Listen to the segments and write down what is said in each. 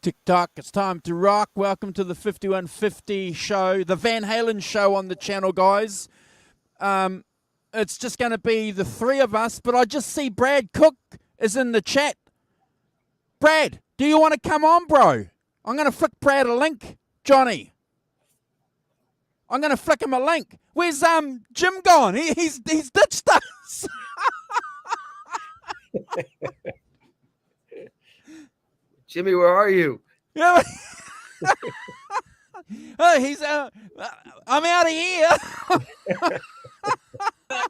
TikTok, it's time to rock. Welcome to the 5150 show, the Van Halen Show on the channel, guys. It's just going to be the three of us, but I just see Brad Cook is in the chat. Brad, do you want to come on, bro? I'm going to flick Brad a link, Johnny. I'm going to flick him a link. Where's Jim gone? He's ditched us. Jimmy, where are you? Yeah. Oh, he's I'm out of here.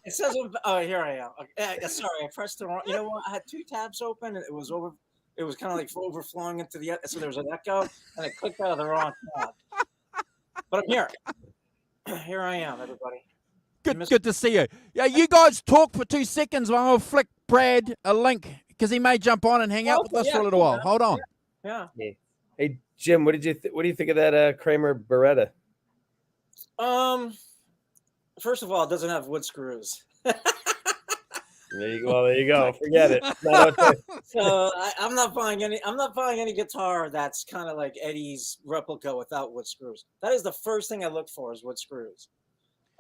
It says, "Oh, here I am." Okay, sorry, I pressed the wrong. You know what? I had two tabs open, and it was over. It was kind of like overflowing into the. So there was an echo, and I clicked out of the wrong tab. But I'm here. Here I am, everybody. Good to see you. Yeah, you guys talk for 2 seconds while I'll flick Brad a link because he may jump on and hang out with us for a little while. Hold on. Yeah. Hey, Jim, what do you think of that Kramer Beretta? First of all, it doesn't have wood screws. There you go. Forget it. So I'm not buying any guitar that's kind of like Eddie's replica without wood screws. That is the first thing I look for is wood screws.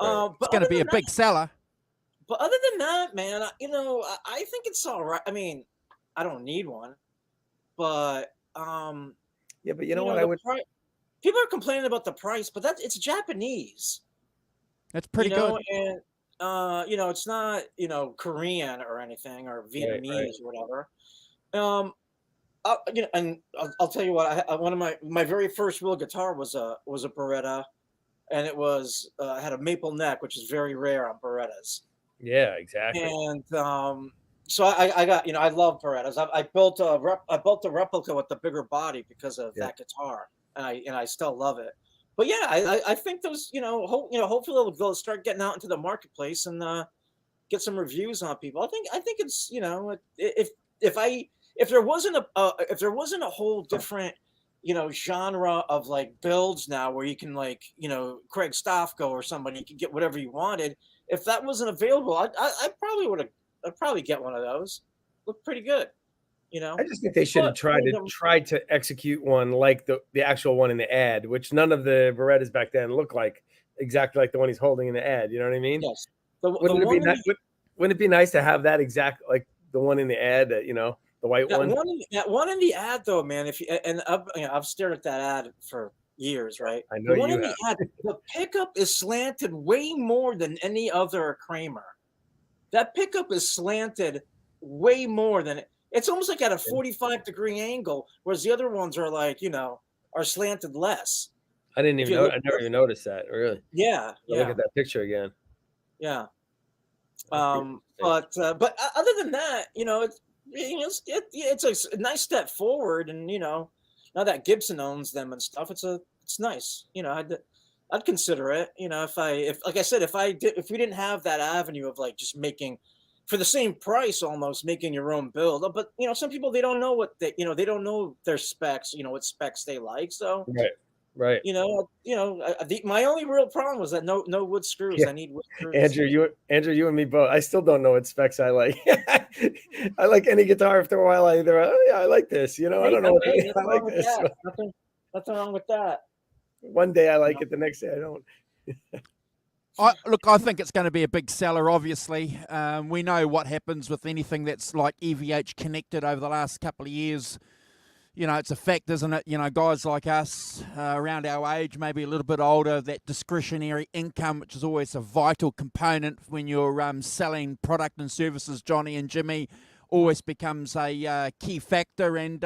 Right. It's going to be a big seller. But other than that, man, I think it's all right. I mean, I don't need one, but yeah, but you know what? People are complaining about the price, but it's Japanese. That's pretty good. And it's not Korean or anything or Vietnamese or whatever. And I'll tell you what. One of my very first real guitar was a Beretta, and it was had a maple neck, which is very rare on Berettas. Yeah, exactly. And so I got I love Berettas. I built a replica with the bigger body because of that guitar, and I still love it. But yeah, I think those hopefully they'll start getting out into the marketplace and get some reviews on people. I think it's if there wasn't a whole different genre of like builds now where you can Craig Stoffko or somebody, you can get whatever you wanted. If that wasn't available, I'd probably get one of those. Look pretty good, I just think they should have tried to execute one like the actual one in the ad, which none of the Berettas back then looked like exactly like the one he's holding in the ad. You know what I mean? Yes. Wouldn't it be nice to have that exact like the one in the ad? The white one. One in the ad though, man. I've stared at that ad for years, right? I know you have. The ad, the pickup is slanted way more than any other Kramer. That pickup is slanted way more than it's almost like at a 45-degree angle, whereas the other ones are are slanted less. I didn't even know. I never even noticed that. Really? Yeah. Look at that picture again. Yeah. But other than that, it's a nice step forward, and now that Gibson owns them and stuff, it's nice. I'd consider it. If we didn't have that avenue of just making for the same price, almost making your own build. But some people, they don't know what they don't know their specs. What specs they like. So right. My only real problem was that no wood screws. Yeah. I need wood screws. Andrew, you and me both. I still don't know what specs I like. I like any guitar after a while. I like this. I don't know. I like this. Nothing wrong with that. One day I like it, the next day I don't. I think it's going to be a big seller, obviously. We know what happens with anything that's like EVH connected over the last couple of years. It's a fact, isn't it? Guys like us, around our age, maybe a little bit older, that discretionary income, which is always a vital component when you're selling product and services, Johnny and Jimmy, always becomes a key factor. And,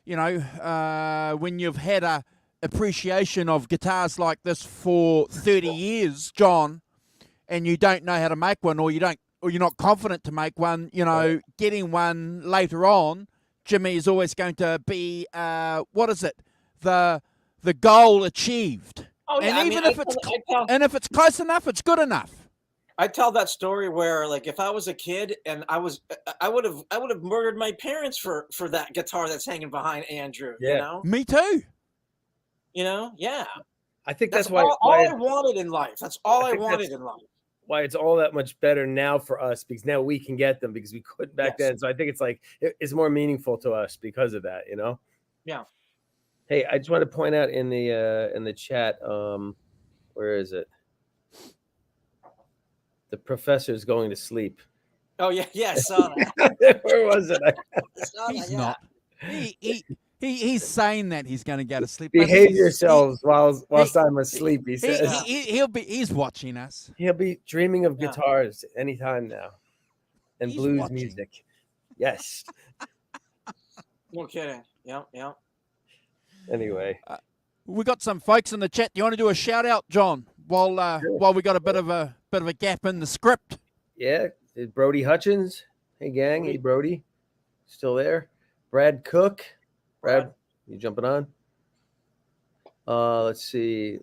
when you've had a appreciation of guitars like this for 30 years, John, and you don't know how to make one, or you're not confident to make one, getting one later on, Jimmy, is always going to be the goal achieved. Oh yeah, And even if if it's close enough, it's good enough. I tell that story where, like, if I was a kid and I would have murdered my parents for that guitar that's hanging behind Andrew. Yeah. You know. Me too. You know. Yeah. I think That's that's why all I wanted in life. That's all I wanted in life. Why it's all that much better now for us, because now we can get them because we couldn't back then. So I think it's like it's more meaningful to us because of that, you know. Yeah. Hey, I just want to point out in the chat, where is it? The professor's going to sleep. Oh yeah, I saw that. Where was it? He's not. He's saying that he's going to go to sleep. Behave yourselves whilst I'm asleep. He says he's watching us. He'll be dreaming of guitars anytime now, and He's blues watching. music. Yes. No kidding. Yeah. Anyway, we got some folks in the chat. Do you want to do a shout out, John? While we got a bit of a gap in the script. Yeah, Brody Hutchins. Hey gang, hey Brody, still there? Brad Cook. Brad, you jumping on? Let's see.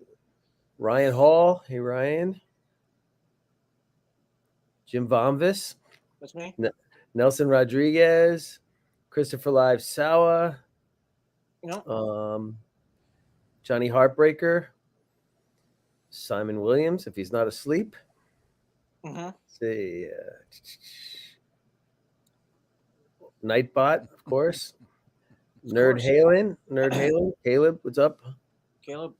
Ryan Hall. Hey Ryan. Jim Vomvis. That's me. Nelson Rodriguez. Christopher Live Sawa. No. Johnny Heartbreaker. Simon Williams, if he's not asleep. Mm-hmm. See, Nightbot, of course. Nerd Halen. Caleb, what's up? Caleb.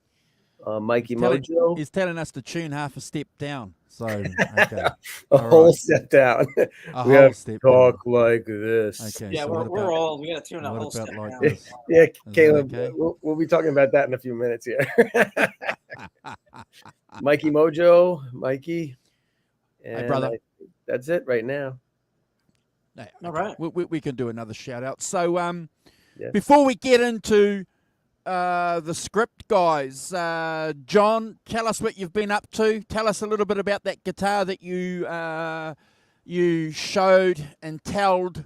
Mikey Mojo. He's telling us to tune half a step down. So okay. A whole step down. We have to talk like this. Okay. Yeah, so we're all we got to tune a whole step like down. This? Yeah, Caleb. Okay? We'll be talking about that in a few minutes here. Mikey Mojo, Mikey. And hey, brother. That's it right now. No, okay. All right. We can do another shout out. So before we get into the script, guys, John, tell us what you've been up to. Tell us a little bit about that guitar that you showed and told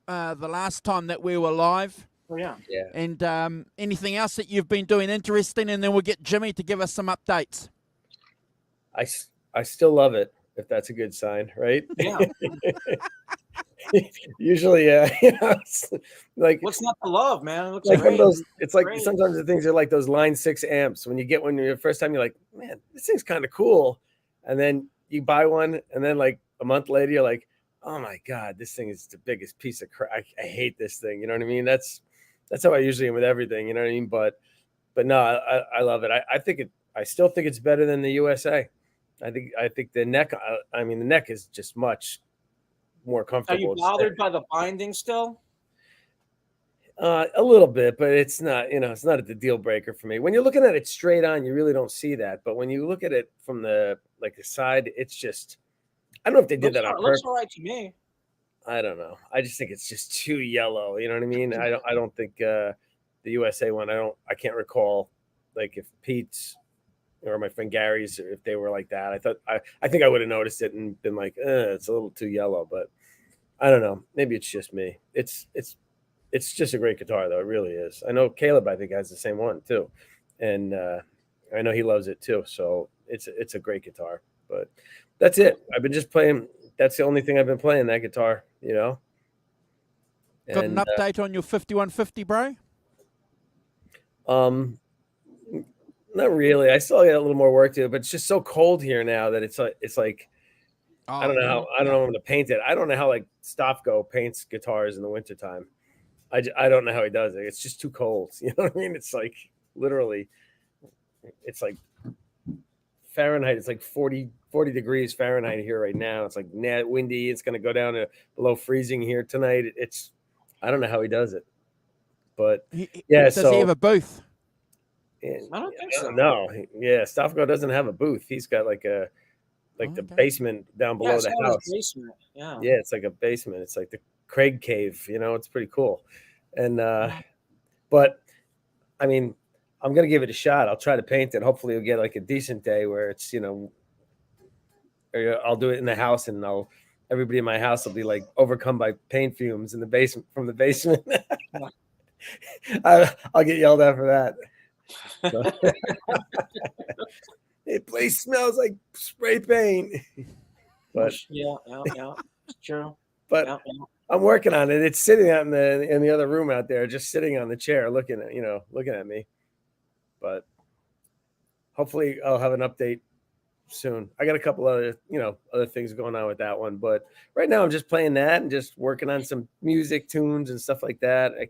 the last time that we were live. Oh yeah. And anything else that you've been doing interesting, and then we'll get Jimmy to give us some updates. I still love it, if that's a good sign, right? Yeah. Usually, it's like what's not to love, man? It looks like great. one of those. It's like Great. Sometimes the things are like those Line 6 amps. When you get one the first time, you're like, man, this thing's kind of cool, and then you buy one, and then like a month later, you're like, oh my god, this thing is the biggest piece of crap. I hate this thing. You know what I mean? That's how I usually am with everything. You know what I mean? But no, I love it. I still think it's better than the USA. I think the neck. I mean, the neck is just much more comfortable. Are you bothered by the binding still? A little bit, but it's not. It's not a deal breaker for me. When you're looking at it straight on, you really don't see that. But when you look at it from the side, it's just. I don't know if they did that on purpose. Looks all right to me. I don't know. I just think it's just too yellow. You know what I mean? I don't think the USA one. I can't recall like if Pete's or my friend Gary's, if they were like that. I think I would have noticed it and been like, it's a little too yellow. But I don't know. Maybe it's just me. It's just a great guitar though. It really is. I know Caleb, I think, has the same one too, and I know he loves it too. So it's a great guitar. But that's it. I've been just playing. That's the only thing I've been playing, that guitar, Got an update on your 5150, bro? Not really. I still got a little more work to do, but it's just so cold here now that it's like I don't know how I'm going to paint it. I don't know how like Stofko paints guitars in the wintertime. I don't know how he does it. It's just too cold. You know what I mean? It's like literally, it's like Fahrenheit. It's like 40 degrees Fahrenheit here right now. It's like windy. It's going to go down to below freezing here tonight. I don't know how he does it, but does he have a booth? I don't think so. No, Stofko doesn't have a booth. He's got like the basement down below the house. Basement. Yeah, it's like a basement. It's like the Craig Cave. It's pretty cool. And but I mean, I'm gonna give it a shot. I'll try to paint it. Hopefully, you'll get like a decent day where it's or I'll do it in the house, and everybody in my house will be like overcome by paint fumes in the basement from the basement. I'll get yelled at for that. So, the place smells like spray paint. But yeah, it's true. but Yeah. I'm working on it. It's sitting out in the other room out there, just sitting on the chair, looking at me. But hopefully, I'll have an update soon. I got a couple other things going on with that one, but right now I'm just playing that and just working on some music tunes and stuff like that. I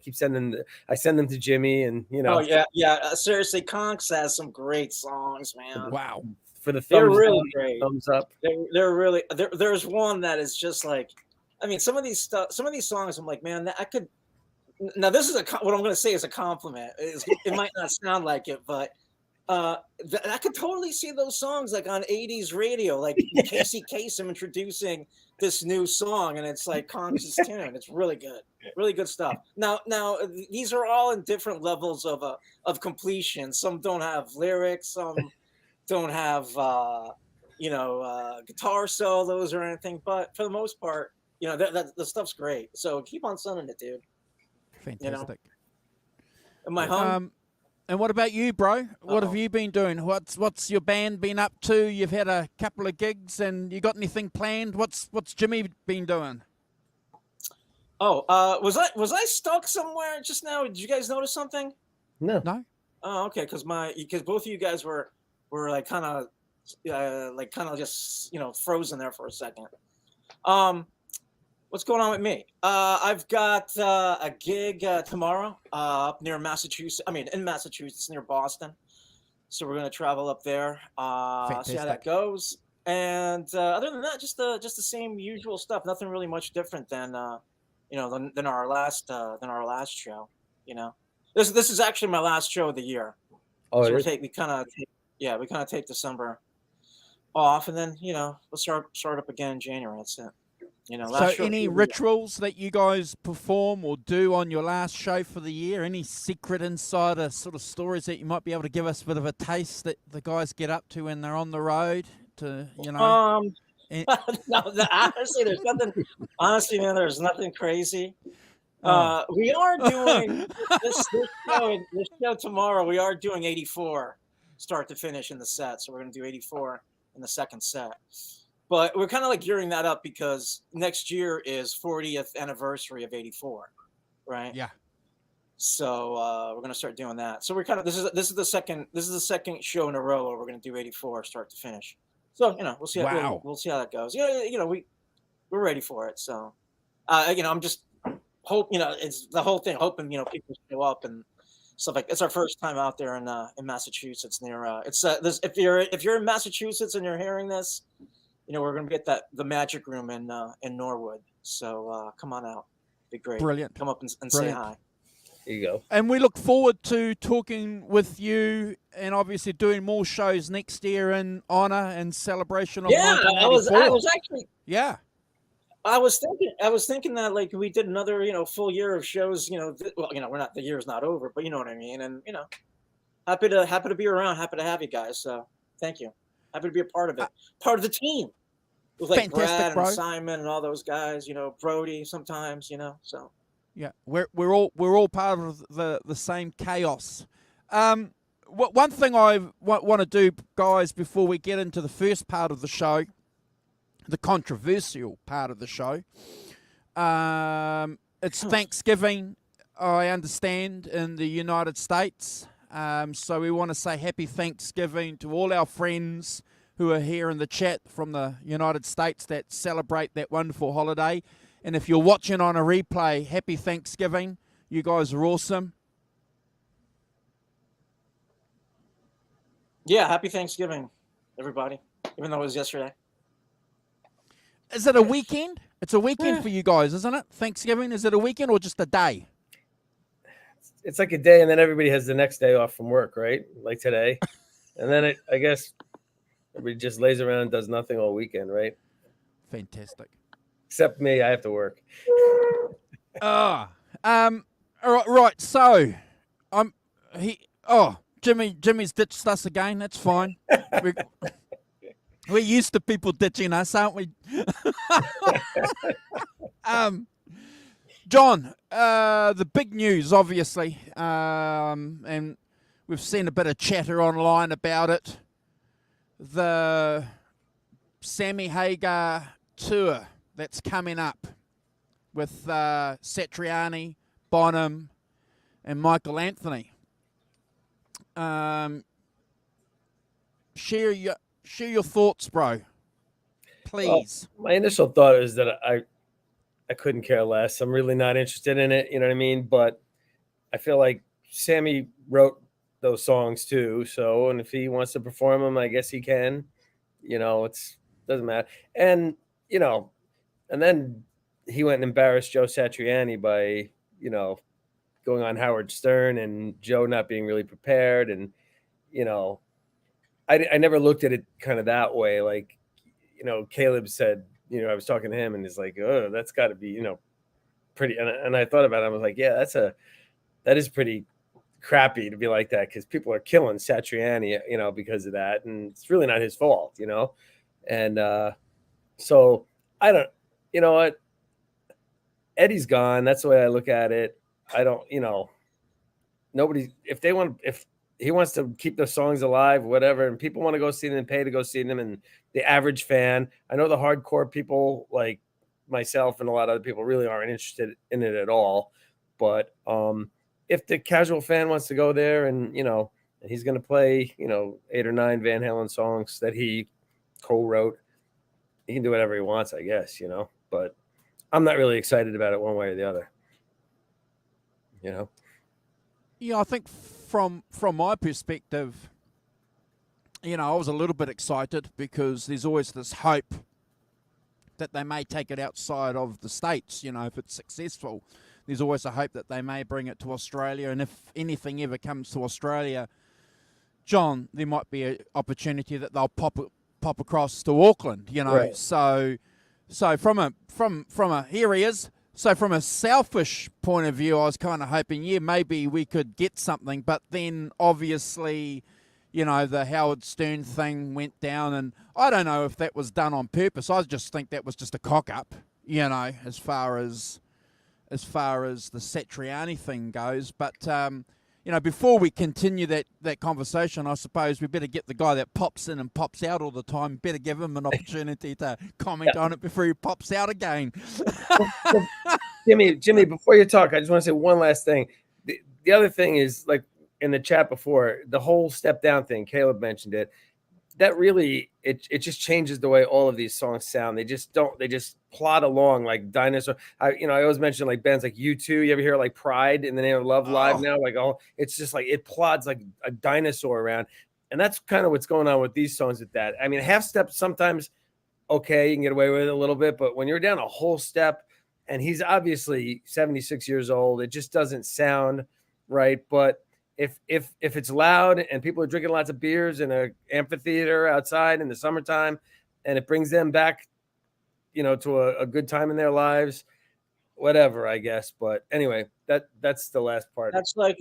send them to Jimmy, and Oh yeah. Seriously, Conks has some great songs, man. Wow. For the They're thumbs really down, great. thumbs up. They're really there's one that is just like, I mean, some of these songs, I'm like, man, I could. Now this is what I'm going to say is a compliment. It might not sound like it, but I could totally see those songs like on 80s radio, like Casey Kasem introducing this new song, and it's like Conks' tune. It's really good stuff. Now these are all in different levels of completion. Some don't have lyrics, some don't have guitar solos or anything, but for the most part, the stuff's great. So keep on sending it, dude. Fantastic. Am I home? And what about you, bro? What have you been doing? What's your band been up to? You've had a couple of gigs, and you got anything planned? What's Jimmy been doing? Oh, was I stuck somewhere just now? Did you guys notice something? No. Oh, okay. Because both of you guys were like kind of just frozen there for a second. What's going on with me? I've got a gig tomorrow up near Massachusetts. I mean, in Massachusetts, near Boston. So we're going to travel up there, see how that goes. And other than that, just the same usual stuff. Nothing really much different than than our last show. This is actually my last show of the year. Oh, so we kind of take December off, and then we'll start up again in January. That's it. So any rituals that you guys perform or do on your last show for the year? Any secret insider sort of stories that you might be able to give us a bit of a taste that the guys get up to when they're on the road? No, honestly, there's nothing. Honestly, man, there's nothing crazy. We are doing this show tomorrow. We are doing 84 start to finish in the set. So we're going to do 84 in the second set. But we're kind of like gearing that up because next year is 40th anniversary of 84, right? Yeah. So we're going to start doing that. So we're kind of this is the second show in a row where we're going to do 84 start to finish. So we'll see. We'll see how that goes. We're ready for it. So I'm just it's the whole thing. Hoping people show up and stuff like. It's our first time out there in Massachusetts near. If you're in Massachusetts and you're hearing this. We're going to be at the Magic Room in Norwood. So come on out. Be great. Brilliant. Come up and say hi. There you go. And we look forward to talking with you and obviously doing more shows next year in honor and celebration of 1984. I was actually. Yeah. I was thinking that like we did another full year of shows. We're not, the year's not over, but you know what I mean. And happy to be around. Happy to have you guys. So thank you. Happy to be a part of it. Part of the team. With like Brad and Simon and all those guys, Brody sometimes, so. Yeah, we're all part of the same chaos. One thing I want to do, guys, before we get into the first part of the show, the controversial part of the show. It's Thanksgiving, I understand, in the United States. So we want to say happy Thanksgiving to all our friends who are here in the chat from the United States that celebrate that wonderful holiday. And if you're watching on a replay, happy Thanksgiving. You guys are awesome. Yeah, happy Thanksgiving, everybody, even though it was yesterday. Is it a weekend? It's a weekend for you guys, isn't it? Thanksgiving, is it a weekend or just a day? It's like a day, and then everybody has the next day off from work, right? Like today. And then I guess everybody just lays around and does nothing all weekend, right? Fantastic. Except me, I have to work. All right. So, Jimmy's ditched us again. That's fine. We're used to people ditching us, aren't we? John, the big news, obviously, and we've seen a bit of chatter online about it. The Sammy Hagar tour that's coming up with Satriani, Bonham, and Michael Anthony. Share your thoughts, bro. Please. Well, my initial thought is that I couldn't care less. I'm really not interested in it. You know what I mean? But I feel like Sammy wrote those songs too. So, and if he wants to perform them, I guess he can. You know, it's doesn't matter. And you know, and then he went and embarrassed Joe Satriani by going on Howard Stern and Joe not being really prepared. And I never looked at it kind of that way. Like, Caleb said, I was talking to him and he's like, oh, that's got to be, pretty. And I thought about it. I was like, yeah, that is pretty crappy to be like that, because people are killing Satriani, because of that. And it's really not his fault, And so I don't, you know what? Eddie's gone. That's the way I look at it. I don't, nobody, if he wants to keep the songs alive, whatever, and people want to go see them and pay to go see them, and the average fan, I know the hardcore people like myself and a lot of other people really aren't interested in it at all. But if the casual fan wants to go there and, and he's going to play, 8 or 9 Van Halen songs that he co-wrote, he can do whatever he wants, I guess, but I'm not really excited about it one way or the other. Yeah, I think from my perspective, I was a little bit excited because there's always this hope that they may take it outside of the States. If it's successful, there's always a hope that they may bring it to Australia. And if anything ever comes to Australia, John, there might be an opportunity that they'll pop across to Auckland. Right. So from a here he is. So from a selfish point of view, I was kind of hoping, maybe we could get something. But then obviously, the Howard Stern thing went down, and I don't know if that was done on purpose. I just think that was just a cock up, as far as the Satriani thing goes. But before we continue that conversation, I suppose we better get the guy that pops in and pops out all the time. Better give him an opportunity to comment on it before he pops out again. Jimmy, before you talk, I just want to say one last thing. The other thing is, like in the chat before, the whole step down thing, Caleb mentioned it. That really, it just changes the way all of these songs sound. They just plod along like dinosaur. I always mention like bands like U2. You ever hear like Pride in the Name of Love live now? Like, it's just like it plods like a dinosaur around. And that's kind of what's going on with these songs with that. I mean, half step sometimes, okay, you can get away with it a little bit, but when you're down a whole step, and he's obviously 76 years old, it just doesn't sound right. But if it's loud and people are drinking lots of beers in an amphitheater outside in the summertime, and it brings them back, to a good time in their lives, whatever, I guess. But anyway, that's the last part. That's like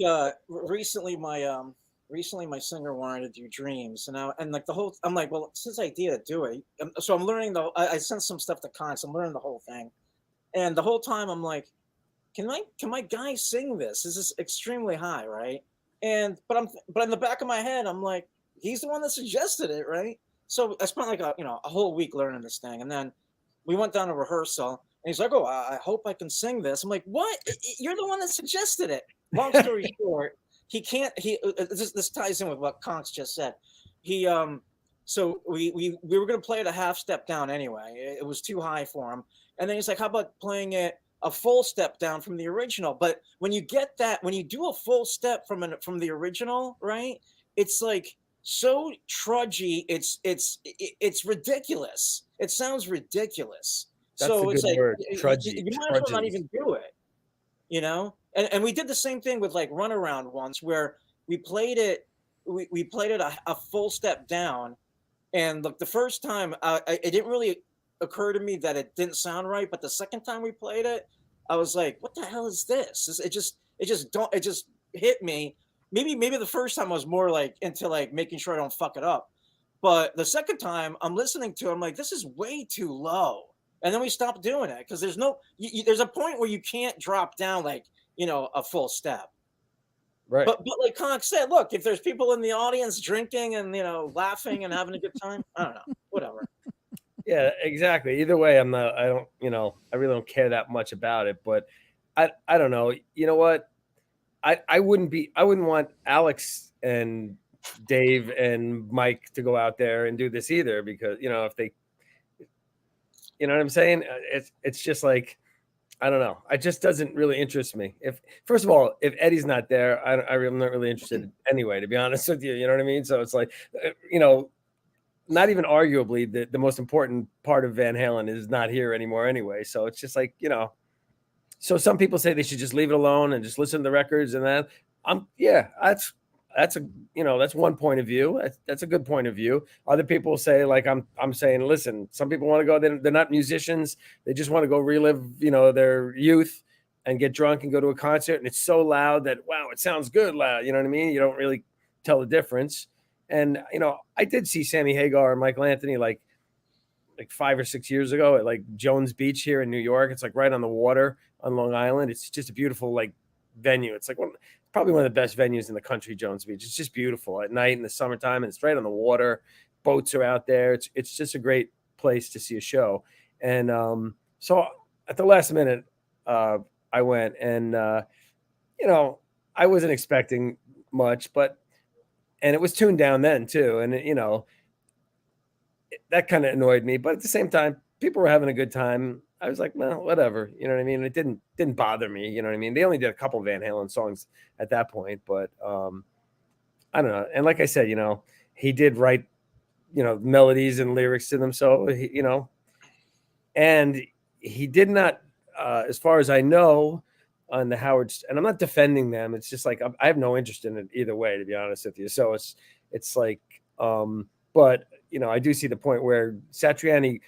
recently my singer wanted to do Dreams, and like I'm like, well, since I did do it, so I'm learning I sent some stuff to Con, so I'm learning the whole thing, and the whole time I'm like, can my guy sing this? This is extremely high, right? But in the back of my head, I'm like, he's the one that suggested it, right? So I spent like a whole week learning this thing, and then we went down to rehearsal, and he's like, "Oh, I hope I can sing this." I'm like, "What? You're the one that suggested it." Long story short, he can't. This ties in with what Conks just said. So we were gonna play it a half step down anyway. It was too high for him, and then he's like, "How about playing it a full step down from the original?" But when you do a full step from the original, right? It's like so trudgy. It's ridiculous. It sounds ridiculous. That's so a it's good like word. Trudgy. you might as well not even do it. And we did the same thing with like Runaround once, where we played it a full step down, and look, the first time it didn't really occur to me that it didn't sound right, but the second time we played it, I was like, what the hell is this? It just hit me. Maybe the first time I was more like into like making sure I don't fuck it up, but the second time I'm listening to it, I'm like, this is way too low. And then we stopped doing it because there's a point where you can't drop down like a full step. Right. But like Conk said, look, if there's people in the audience drinking and laughing and having a good time, I don't know, whatever. Yeah, exactly. Either way, I don't, I really don't care that much about it, but I don't know. You know what? I wouldn't want Alex and Dave and Mike to go out there and do this either, because, if they, you know what I'm saying? It's just like, I don't know. It just doesn't really interest me. First of all, if Eddie's not there, I'm not really interested anyway, to be honest with you. You know what I mean? So it's like, not even arguably the most important part of Van Halen is not here anymore anyway. So it's just like, so some people say they should just leave it alone and just listen to the records and that. That's one point of view. That's a good point of view. Other people say, like I'm saying, listen, some people want to go, they're not musicians. They just want to go relive, their youth and get drunk and go to a concert. And it's so loud that, wow, it sounds good loud. You know what I mean? You don't really tell the difference. And, I did see Sammy Hagar and Michael Anthony like 5 or 6 years ago at like Jones Beach here in New York. It's like right on the water on Long Island. It's just a beautiful like venue. It's like probably one of the best venues in the country, Jones Beach. It's just beautiful at night in the summertime, and it's right on the water. Boats are out there. It's just a great place to see a show. And so at the last minute, I went, and I wasn't expecting much, and it was tuned down then too. And that kind of annoyed me, but at the same time, people were having a good time. I was like, well, whatever. You know what I mean? It didn't bother me. You know what I mean? They only did a couple Van Halen songs at that point, but I don't know. And like I said, he did write, melodies and lyrics to them. So, and he did not, as far as I know, on the Howard's, and I'm not defending them. It's just like, I have no interest in it either way, to be honest with you. So it's like, but I do see the point where Satriani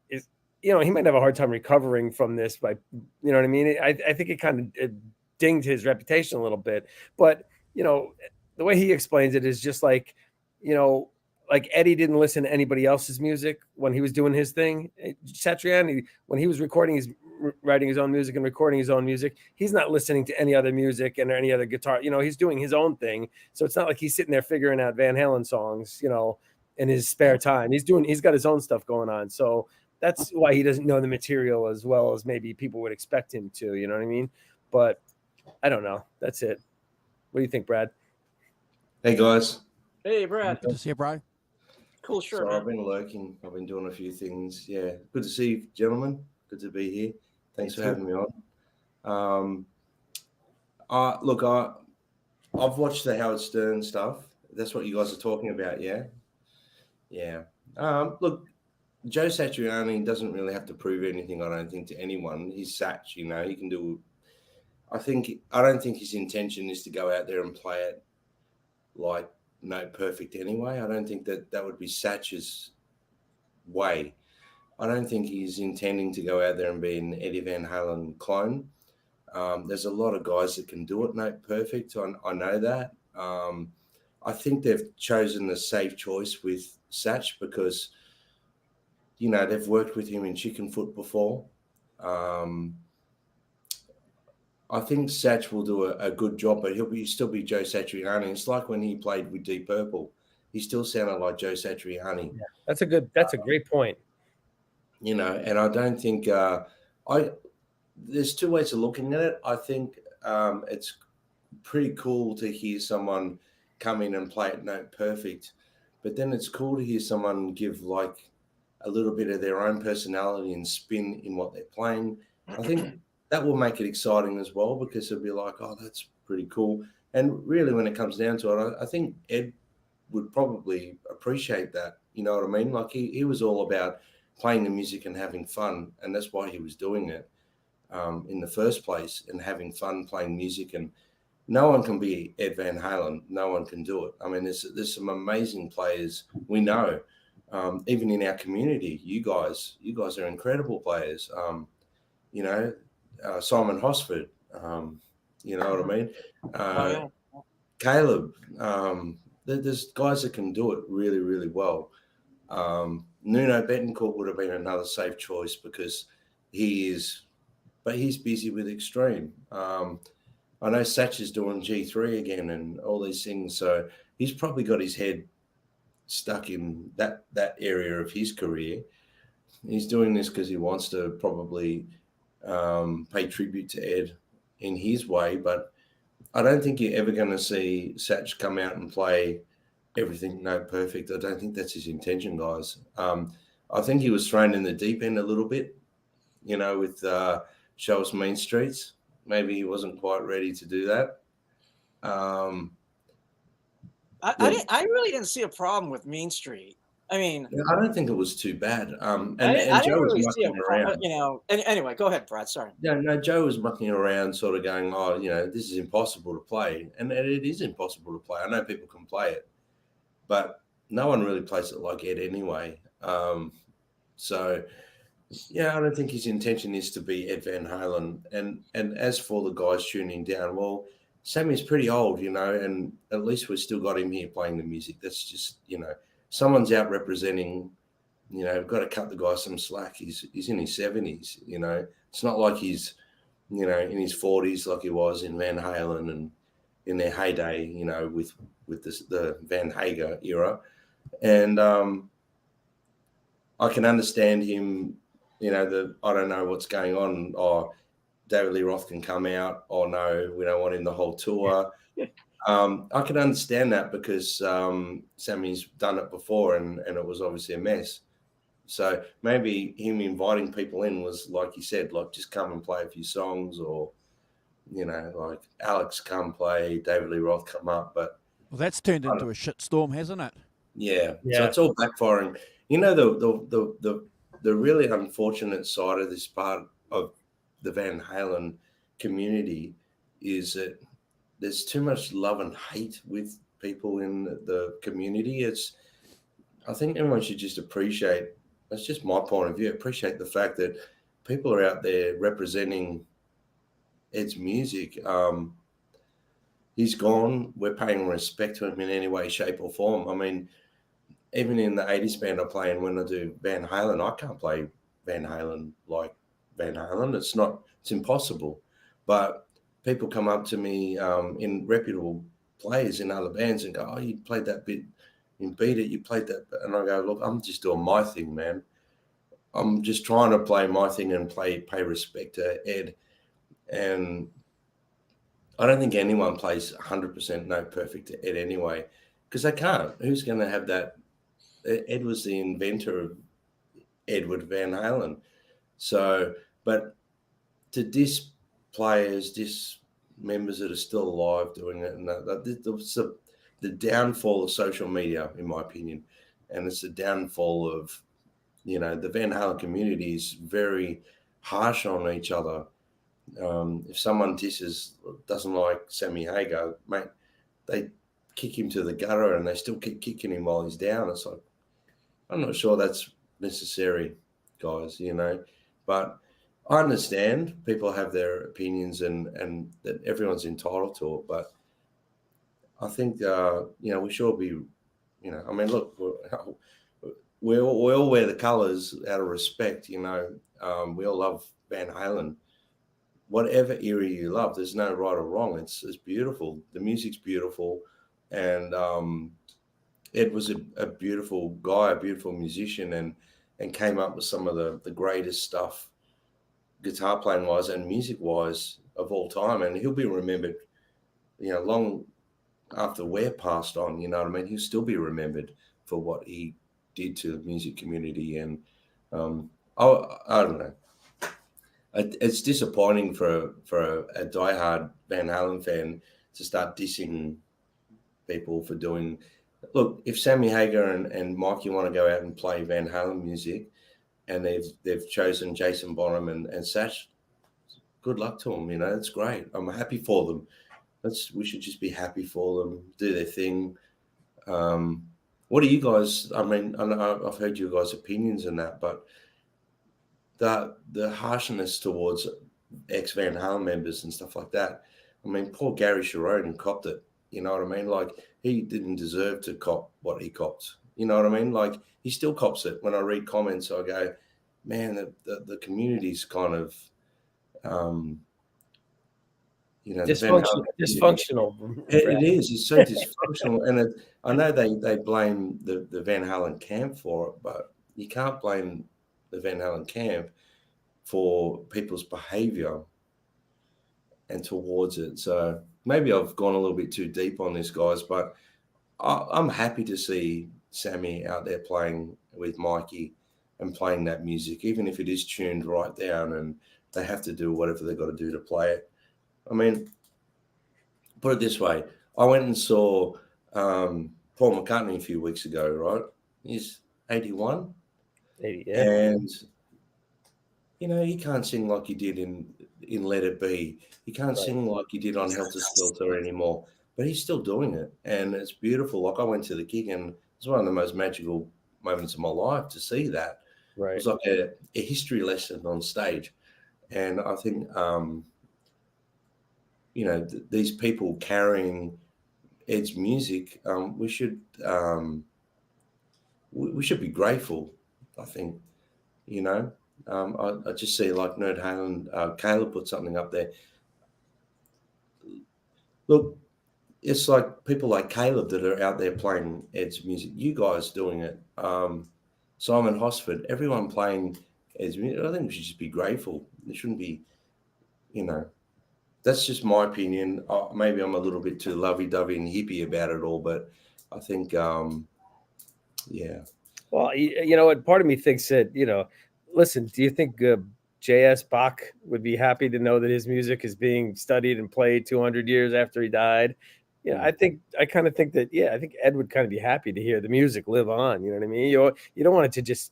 is, he might have a hard time recovering from this by, you know what I mean? I think it kind of dinged his reputation a little bit, but the way he explains it is just like, like Eddie didn't listen to anybody else's music when he was doing his thing. Satriani, when he was writing his own music and recording his own music, he's not listening to any other music and any other guitar. He's doing his own thing. So it's not like he's sitting there figuring out Van Halen songs, in his spare time. He's got his own stuff going on. So that's why he doesn't know the material as well as maybe people would expect him to, you know what I mean? But I don't know. That's it. What do you think, Brad? Hey guys. Hey, Brad. Good to see you, bro. Cool shirt, So man. I've been lurking. I've been doing a few things. Yeah. Good to see you, gentlemen. Good to be here. Thanks for having me on. Look, I've watched the Howard Stern stuff. That's what you guys are talking about, yeah? Yeah. Look, Joe Satriani doesn't really have to prove anything, I don't think, to anyone. He's Satch, he can do. I don't think his intention is to go out there and play it like Note Perfect anyway. I don't think that would be Satch's way. I don't think he's intending to go out there and be an Eddie Van Halen clone. There's a lot of guys that can do it Note Perfect. I know that. I think they've chosen a safe choice with Satch because, they've worked with him in Chickenfoot before. I think Satch will do a good job, but he'll still be Joe Satriani. It's like when he played with Deep Purple. He still sounded like Joe Satriani. Yeah, that's a great point. And I don't think there's two ways of looking at it. I think it's pretty cool to hear someone come in and play it Note Perfect, but then it's cool to hear someone give like a little bit of their own personality and spin in what they're playing. I think that will make it exciting as well, because it'll be like, oh, that's pretty cool. And really, when it comes down to it, I think Ed would probably appreciate that. You know what I mean? Like he was all about playing the music and having fun, and that's why he was doing it in the first place, and having fun playing music. And no one can be Ed Van Halen. No one can do it. I mean, there's some amazing players we know, even in our community. You guys are incredible players. Simon Hosford, you know what I mean? Caleb, there's guys that can do it really, really well. Nuno Betancourt would have been another safe choice because he's busy with Extreme. I know Satch is doing G3 again and all these things. So he's probably got his head stuck in that area of his career. He's doing this because he wants to probably pay tribute to Ed in his way. But I don't think you're ever going to see Satch come out and play everything perfect. I don't think that's his intention, guys. I think he was thrown in the deep end a little bit, with Show Us Mean Streets. Maybe he wasn't quite ready to do that. I really didn't see a problem with Mean Street. I mean, I don't think it was too bad. And I Joe didn't was really see a mucking problem, around. Anyway, go ahead, Brad. Sorry. No, Joe was mucking around, sort of going, "Oh, this is impossible to play," and it is impossible to play. I know people can play it, but no one really plays it like Ed anyway. So, yeah, I don't think his intention is to be Ed Van Halen. And as for the guys tuning down, well, Sammy's pretty old, and at least we've still got him here playing the music. That's just, someone's out representing. We've got to cut the guy some slack. He's in his 70s. It's not like he's, in his 40s like he was in Van Halen and in their heyday. With the Van Hager era, and I can understand him. I don't know what's going on. Or David Lee Roth can come out. Or no, we don't want him the whole tour. I can understand that because Sammy's done it before and it was obviously a mess. So maybe him inviting people in was, like you said, like just come and play a few songs, or like Alex come play, David Lee Roth come up. But well, that's turned into a shitstorm, hasn't it? Yeah. So it's all backfiring. The really unfortunate side of this part of the Van Halen community is that there's too much love and hate with people in the community. I think everyone should just appreciate, that's just my point of view, appreciate the fact that people are out there representing Ed's music. He's gone. We're paying respect to him in any way, shape, or form. I mean, even in the 80s band I play, and when I do Van Halen, I can't play Van Halen like Van Halen. It's impossible. But people come up to me in reputable players in other bands and go, "Oh, you played that bit in Beat It, you played that." And I go, "Look, I'm just doing my thing, man. I'm just trying to play my thing and pay respect to Ed." And I don't think anyone plays 100% no perfect to Ed anyway, because they can't. Who's going to have that? Ed was the inventor of Edward Van Halen. So, but to diss players, diss members that are still alive doing it, and it's the downfall of social media, in my opinion. And it's the downfall of, the Van Halen community is very harsh on each other. If someone doesn't like Sammy Hagar, mate, they kick him to the gutter and they still keep kicking him while he's down. It's like, I'm not sure that's necessary, guys, but I understand people have their opinions and that everyone's entitled to it. But I think, we should be, I mean, look, we all wear the colors out of respect, we all love Van Halen. Whatever era you love, there's no right or wrong. It's beautiful. The music's beautiful. And Ed was a beautiful guy, a beautiful musician, and came up with some of the greatest stuff, guitar playing wise and music wise, of all time. And he'll be remembered, long after we're passed on, you know what I mean? He'll still be remembered for what he did to the music community. And I don't know. It's disappointing for a diehard Van Halen fan to start dissing people for doing. Look, if Sammy Hagar and Mikey want to go out and play Van Halen music, and they've chosen Jason Bonham and Satch, good luck to them. It's great. I'm happy for them. We should just be happy for them. Do their thing. What do you guys? I mean, I've heard you guys' opinions on that, but the harshness towards ex-Van Halen members and stuff like that. I mean, poor Gary Sharon copped it. You know what I mean? Like, he didn't deserve to cop what he copped. You know what I mean? Like, he still cops it. When I read comments, I go, man, the community's kind of, you know, the Van Halen Dysfunctional. It is. It's so dysfunctional, and I know they blame the Van Halen camp for it, but you can't blame the Van Halen camp for people's behaviour and towards it. So maybe I've gone a little bit too deep on this, guys, but I'm happy to see Sammy out there playing with Mikey and playing that music, even if it is tuned right down and they have to do whatever they've got to do to play it. I mean, put it this way. I went and saw Paul McCartney a few weeks ago, right? He's 81. 80, yeah. And, you know, he can't sing like he did in Let It Be. He can't sing like he did on Helter Skelter anymore. But he's still doing it. And it's beautiful. Like, I went to the gig, and it's one of the most magical moments of my life to see that. Right. It was like a history lesson on stage. And I think, you know, these people carrying Ed's music, we should be grateful, I think, you know. I just see, like Nerd Halen, Caleb put something up there. Look, it's like people like Caleb that are out there playing Ed's music. You guys doing it. Simon Hosford, everyone playing Ed's music. I think we should just be grateful. There shouldn't be, you know. That's just my opinion. Maybe I'm a little bit too lovey-dovey and hippie about it all, but I think, yeah. Well, you know what? Part of me thinks that, you know, listen, do you think J.S. Bach would be happy to know that his music is being studied and played 200 years after he died? Yeah, I kind of think that, yeah, I think Ed would kind of be happy to hear the music live on. You know what I mean? You don't want it to just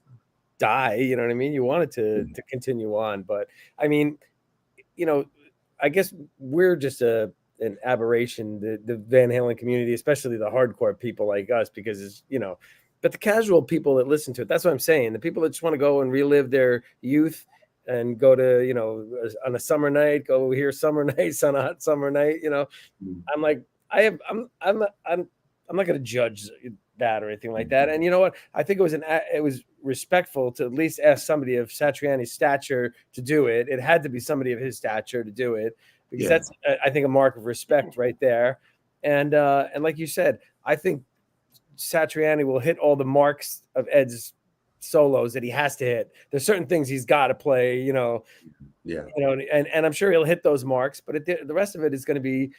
die. You know what I mean? You want it to continue on. But, I mean, you know, I guess we're just an aberration, the Van Halen community, especially the hardcore people like us, because it's, you know, but the casual people that listen to it, that's what I'm saying. The people that just want to go and relive their youth and go to, you know, on a summer night, go hear Summer Nights on a hot summer night, you know, I'm like, I'm not going to judge that or anything like that. And you know what? I think it was respectful to at least ask somebody of Satriani's stature to do it. It had to be somebody of his stature to do it, because that's, I think, a mark of respect right there. And like you said, I think Satriani will hit all the marks of Ed's solos that he has to hit. There's certain things he's got to play, you know. Yeah. You know, and I'm sure he'll hit those marks, but the rest of it is going to be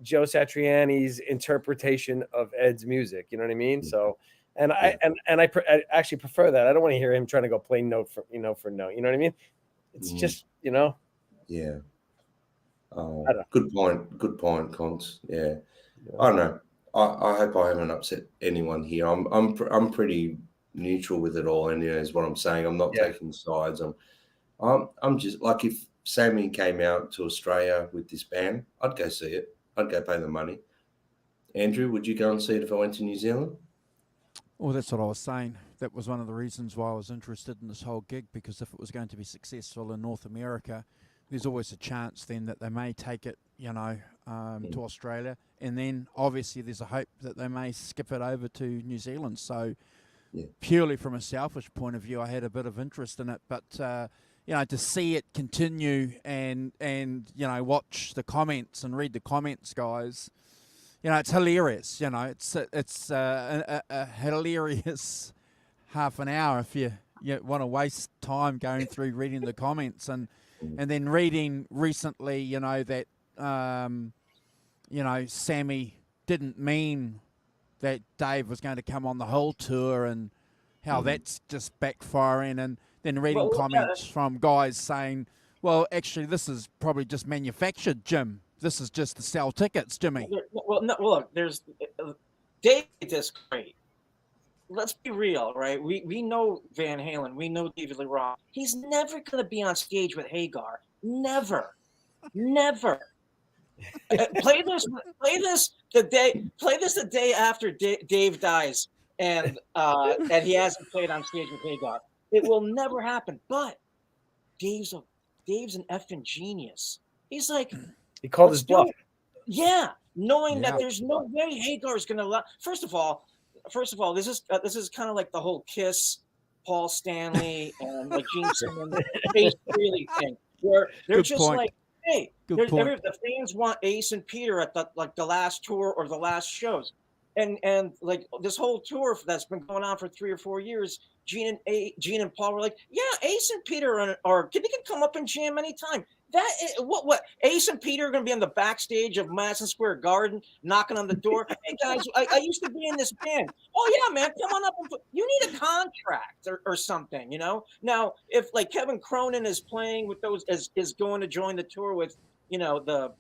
Joe Satriani's interpretation of Ed's music. You know what I mean? So, and I actually prefer that. I don't want to hear him trying to go play note for note. You know what I mean? It's just, you know. Yeah. Good point, Cons. Yeah. I don't know. I hope I haven't upset anyone here. I'm pretty neutral with it all, and is what I'm saying. I'm not taking sides. I'm just like, if Sammy came out to Australia with this band, I'd go see it. I'd go pay the money. Andrew, would you go and see it if I went to New Zealand? Well, that's what I was saying. That was one of the reasons why I was interested in this whole gig, because if it was going to be successful in North America, there's always a chance then that they may take it, you know, to Australia. And then obviously there's a hope that they may skip it over to New Zealand. So purely from a selfish point of view, I had a bit of interest in it. But, you know, to see it continue and you know, watch the comments and read the comments, guys, you know, it's hilarious. You know, it's a hilarious half an hour if you want to waste time going through reading the comments and then reading recently, you know, that you know, Sammy didn't mean that Dave was going to come on the whole tour, and how that's just backfiring, and then reading comments from guys saying, well, actually, this is probably just manufactured, Jim. This is just to sell tickets, Jimmy. Well, look, there's Dave is great. Let's be real, right? We know Van Halen. We know David Lee Roth. He's never going to be on stage with Hagar. Never. Play this the day after Dave dies, and he hasn't played on stage with Hagar. It will never happen. But Dave's an effing genius. He's like, he called his bluff. Yeah, knowing that there's no way Hagar is going to allow. First of all, this is kind of like the whole Kiss, Paul Stanley, and like Gene Simmons face really thing, where they're just like, hey, Good point. The fans want Ace and Peter at the last tour or the last shows, and like this whole tour that's been going on for 3 or 4 years. Gene and Paul were like, yeah, Ace and Peter are they can come up and jam anytime. What Ace and Peter are going to be on the backstage of Madison Square Garden knocking on the door. Hey guys, I used to be in this band. Oh yeah, man, come on up and you need a contract or something, you know. Now if like Kevin Cronin is playing with those is going to join the tour with the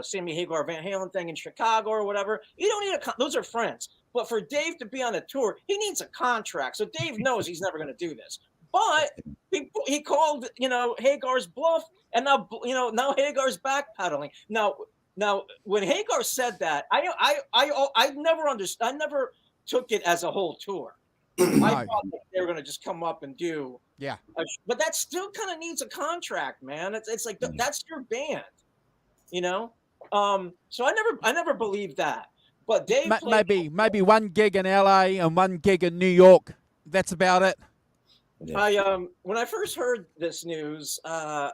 Sammy Hagar Van Halen thing in Chicago or whatever, you don't need those are friends. But for Dave to be on a tour, he needs a contract. So Dave knows he's never going to do this. But he called, Hagar's bluff, and now Hagar's backpedaling. Now when Hagar said that, I never understood. I never took it as a whole tour. I thought that they were going to just come up and do. Yeah. But that still kind of needs a contract, man. It's like that's your band, So I never believed that. But Dave maybe one gig in LA and one gig in New York. That's about it. Yeah. When I first heard this news, I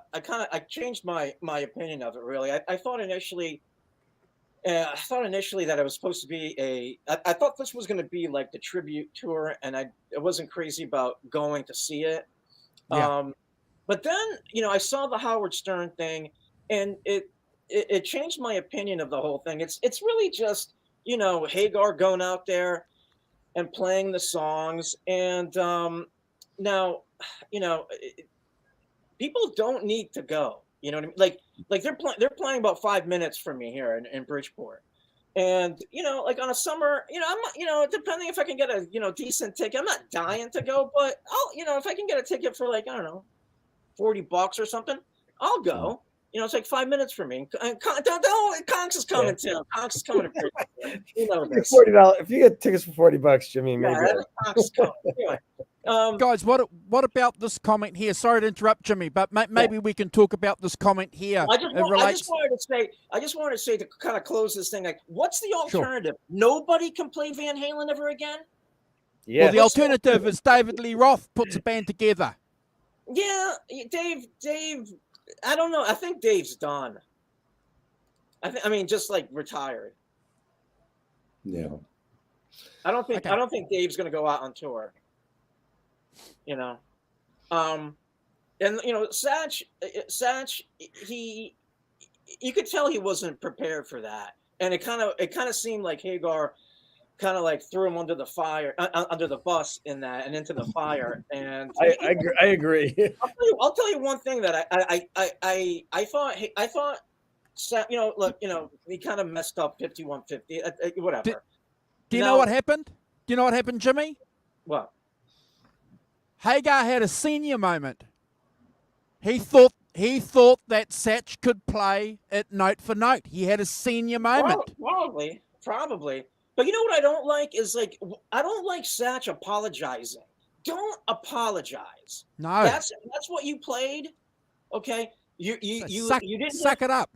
changed my opinion of it. Really, I thought initially that it was supposed to be I thought this was going to be like the tribute tour, and I wasn't crazy about going to see it. Yeah. But then I saw the Howard Stern thing, and it changed my opinion of the whole thing. It's really just Hagar going out there and playing the songs, and now people don't need to go. You know what I mean? Like they're playing about 5 minutes from me here in Bridgeport, and like on a summer, I'm not, depending if I can get a decent ticket, I'm not dying to go, but I'll if I can get a ticket for like I don't know $40 or something, I'll go. It's like 5 minutes for me. And Conks is coming too. Conks is coming to this. $40. If you get tickets for $40, Jimmy, maybe. Conks is coming. Anyway, guys, what about this comment here? Sorry to interrupt, Jimmy, but maybe we can talk about this comment here. I just wanted to say to kind of close this thing. Like, what's the alternative? Sure. Nobody can play Van Halen ever again. Yeah. Well, the alternative is David Lee Roth puts a band together. Yeah, Dave. I don't know. I think Dave's done. I mean, just like retired. Yeah. I don't think Dave's going to go out on tour. And Satch, you could tell he wasn't prepared for that, and it kind of seemed like Hagar kind of like threw him under the fire, under the bus in that, and into the fire. And I agree. I'll tell you one thing that I thought, he kind of messed up 5150, whatever. Do you know what happened? Do you know what happened, Jimmy? What? Hagar had a senior moment. He thought that Satch could play it note for note. He had a senior moment. Probably. But you know what I don't like is I don't like Satch apologizing. Don't apologize. No. That's what you played. Okay. You didn't suck it up.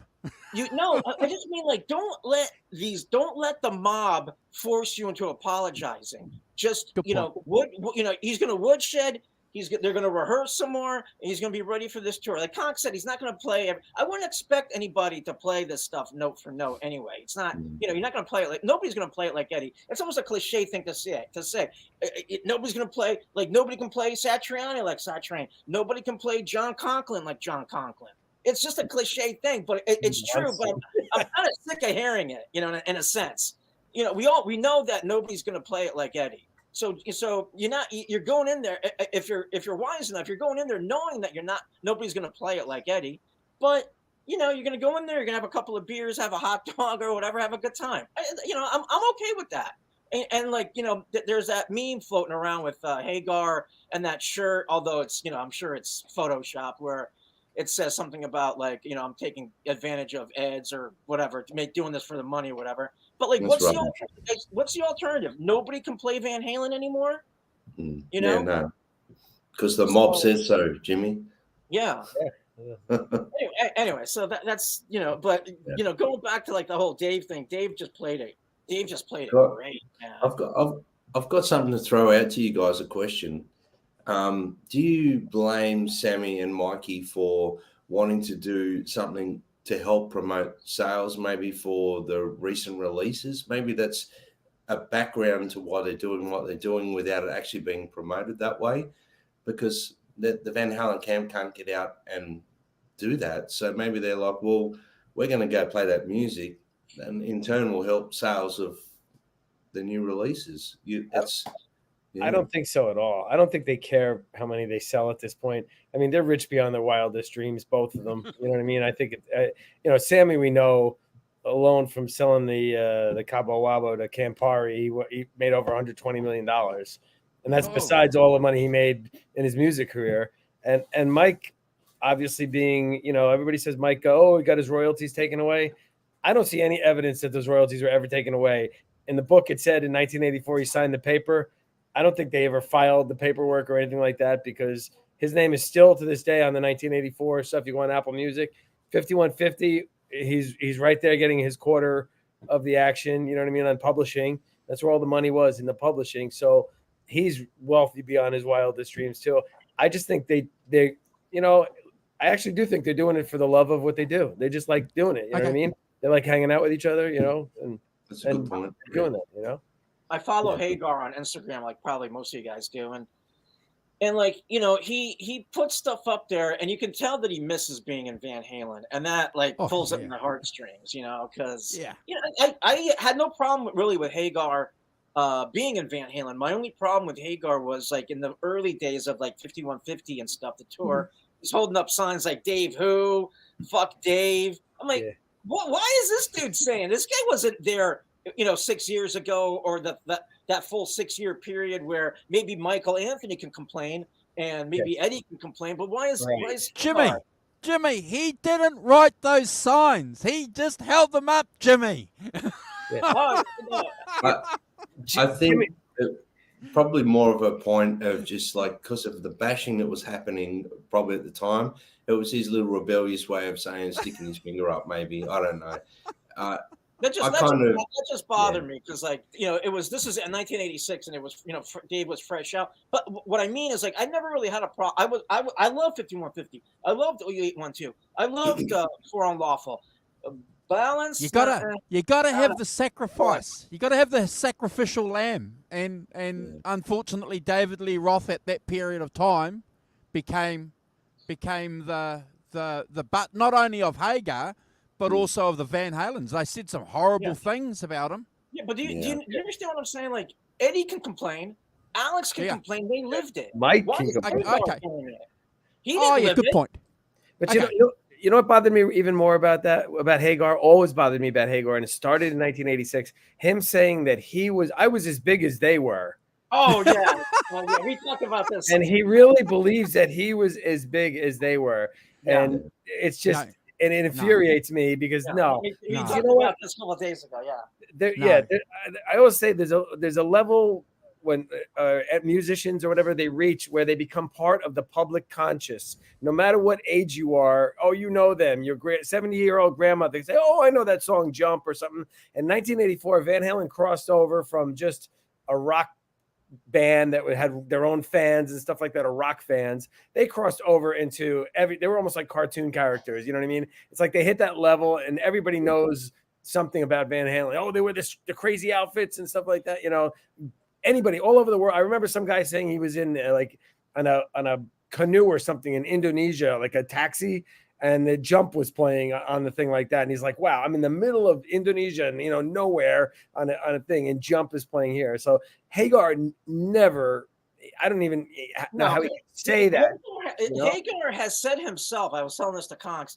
I just mean don't let the mob force you into apologizing. Just he's going to woodshed. They're going to rehearse some more, and he's going to be ready for this tour. Like Conk said, he's not going to play. I wouldn't expect anybody to play this stuff note for note anyway. It's not, you're not going to play it like nobody's going to play it like Eddie. It's almost a cliche thing to say. Nobody's going to play like nobody can play Satriani like Satriani. Nobody can play John Conklin like John Conklin. It's just a cliche thing, but it's true. But I'm kind of sick of hearing it, in a sense. We know that nobody's going to play it like Eddie. So you're going in there, if you're wise enough, you're going in there knowing that nobody's going to play it like Eddie, but you're going to go in there, you're going to have a couple of beers, have a hot dog or whatever, have a good time. I'm okay with that. And there's that meme floating around with Hagar and that shirt, although it's, I'm sure it's Photoshop, where it says something about I'm taking advantage of Ed's or whatever to doing this for the money or whatever. But what's the alternative? Nobody can play Van Halen anymore. Yeah, no, because the mob says so, Jimmy. Yeah. Anyway, so that's but going back to the whole Dave thing. Dave just played it great. Man. I've got something to throw out to you guys. A question. Do you blame Sammy and Mikey for wanting to do something to help promote sales, maybe for the recent releases. Maybe that's a background to why they're doing what they're doing without it actually being promoted that way, because the Van Halen camp can't get out and do that. So maybe they're like, well, we're going to go play that music, and in turn will help sales of the new releases. I don't think so at all. I don't think they care how many they sell at this point. I mean, they're rich beyond their wildest dreams, both of them. You know what I mean? I think, Sammy, we know alone from selling the Cabo Wabo to Campari, he made over $120 million. And that's besides all the money he made in his music career. And Mike, obviously being, everybody says Mike, he got his royalties taken away. I don't see any evidence that those royalties were ever taken away. In the book, it said in 1984, he signed the paper. I don't think they ever filed the paperwork or anything like that, because his name is still to this day on the 1984 stuff. You go on Apple Music, 5150. He's right there getting his quarter of the action. You know what I mean? On publishing, that's where all the money was, in the publishing. So he's wealthy beyond his wildest dreams too. I just think they I actually do think they're doing it for the love of what they do. They just like doing it. You know what I mean? They like hanging out with each other. And that's a good point. Doing that. I follow Hagar on Instagram, like probably most of you guys do, and like he puts stuff up there, and you can tell that he misses being in Van Halen, and that pulls at my heartstrings, because I had no problem really with Hagar being in Van Halen. My only problem with Hagar was like in the early days of like 5150 and stuff, the tour. He's holding up signs like Dave Who, fuck Dave. I'm like, why is this dude saying this guy wasn't there? 6 years ago, or that full 6 year period where maybe Michael Anthony can complain and maybe Eddie can complain, but why is Jimmy, he didn't write those signs. He just held them up, Jimmy. I think probably more of a point of just like, because of the bashing that was happening probably at the time, it was his little rebellious way of saying sticking his finger up, maybe. I don't know. That just bothered me, because this is in 1986, and it was Dave was fresh out. But what I mean is, like, I never really had a problem. I love 5150. I loved 812. I loved For Unlawful. Balance. You gotta have the sacrifice. You gotta have the sacrificial lamb. And unfortunately, David Lee Roth at that period of time became the butt not only of Hagar, but also of the Van Halens. They said some horrible things about him. Yeah, but do you understand what I'm saying? Like, Eddie can complain, Alex can complain. They lived it. Mike can complain. Okay. He didn't live good it. point. But you know what bothered me even more about Hagar? Always bothered me about Hagar, and it started in 1986. Him saying that I was as big as they were. Oh yeah, we talked about this. And he really believes that he was as big as they were, and it's just. And it infuriates me because we talked about this a couple of days ago. I always say there's a level when at musicians or whatever they reach where they become part of the public conscious. No matter what age you are, them. Your 70-year-old grandmother say, "Oh, I know that song Jump" or something. In 1984, Van Halen crossed over from just a rock band that had their own fans and stuff like that, or rock fans. They crossed over into they were almost like cartoon characters. You know what I mean? It's like they hit that level and everybody knows something about Van Halen. Oh, they wear the crazy outfits and stuff like that. Anybody all over the world. I remember some guy saying he was in like on a canoe or something in Indonesia, like a taxi, and the Jump was playing on the thing like that. And he's like, wow, I'm in the middle of Indonesia and, nowhere on a thing, and Jump is playing here. So Hagar never, I don't even know how he can say that. Hagar has said himself, I was telling this to Conks,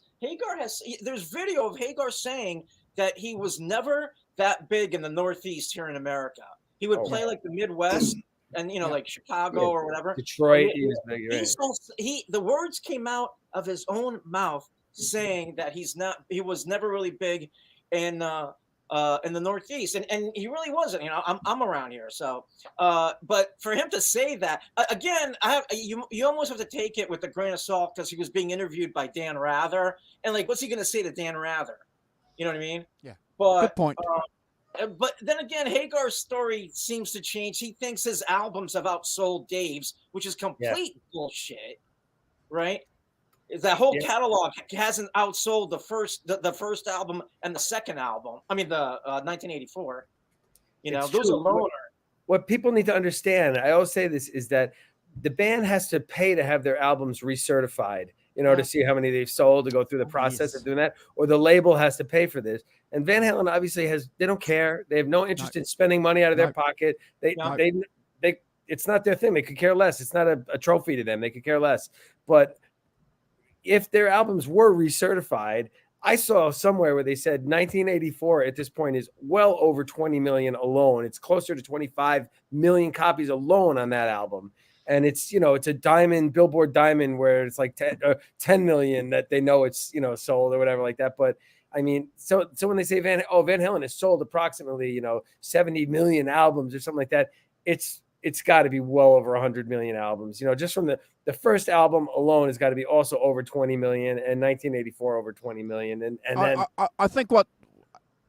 there's video of Hagar saying that he was never that big in the Northeast here in America. He would play like the Midwest and, like Chicago or whatever. Detroit. He was big, right? The words came out of his own mouth saying that he was never really big in the Northeast, and he really wasn't. I'm around here, so but for him to say that again, you almost have to take it with a grain of salt, because he was being interviewed by Dan Rather, and like, what's he going to say to Dan Rather? You know what I mean? Yeah. But good point. But then again, Hagar's story seems to change. He thinks his albums have outsold Dave's, which is complete bullshit, right? is that whole Yeah. catalog hasn't outsold the first album and the second album. I mean, the 1984. You know, It's those true. alone What people need to understand, I always say this, is that the band has to pay to have their albums recertified in order to see how many they've sold, to go through the process of doing that, or the label has to pay for this. And Van Halen obviously they don't care. They have no interest in spending money out of their pocket. They it's not their thing. They could care less. It's not a trophy to them. They could care less. But if their albums were recertified, I saw somewhere where they said 1984 at this point is well over 20 million alone. It's closer to 25 million copies alone on that album. And it's, it's a diamond, Billboard diamond, where it's like 10 million that they know it's, sold or whatever like that. But I mean, so when they say Van Halen has sold approximately, 70 million albums or something like that, it's got to be well over 100 million albums. Just from the first album alone has got to be also over 20 million, and 1984 over 20 million. And then I think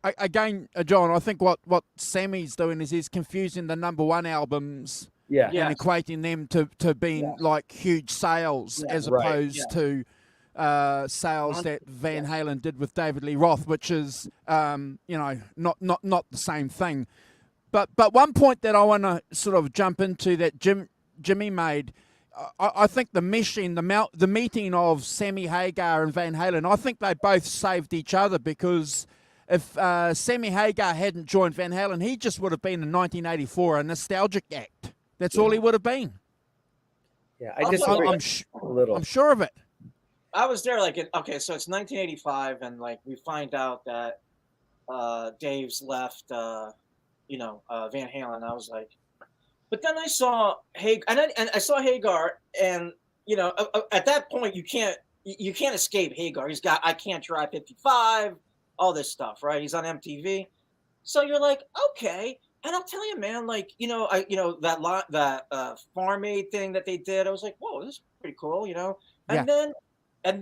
again, John, I think what Sammy's doing is he's confusing the number one albums and equating them to being like huge sales as opposed to sales that Van Halen did with David Lee Roth, which is not the same thing. But one point that I want to sort of jump into that Jimmy made, I think the meeting of Sammy Hagar and Van Halen, I think they both saved each other, because if Sammy Hagar hadn't joined Van Halen, he just would have been in 1984 a nostalgic act. That's all he would have been. Yeah, I disagree a little. I'm sure of it. I was there so it's 1985, and like we find out that Dave's left Van Halen. I was like, but then I saw I saw Hagar, and at that point you can't escape Hagar. He's got I Can't Drive 55, all this stuff, right? He's on MTV, so you're like, okay. And I'll tell you, man, like that Farm Aid thing that they did, I was like, whoa, this is pretty cool, And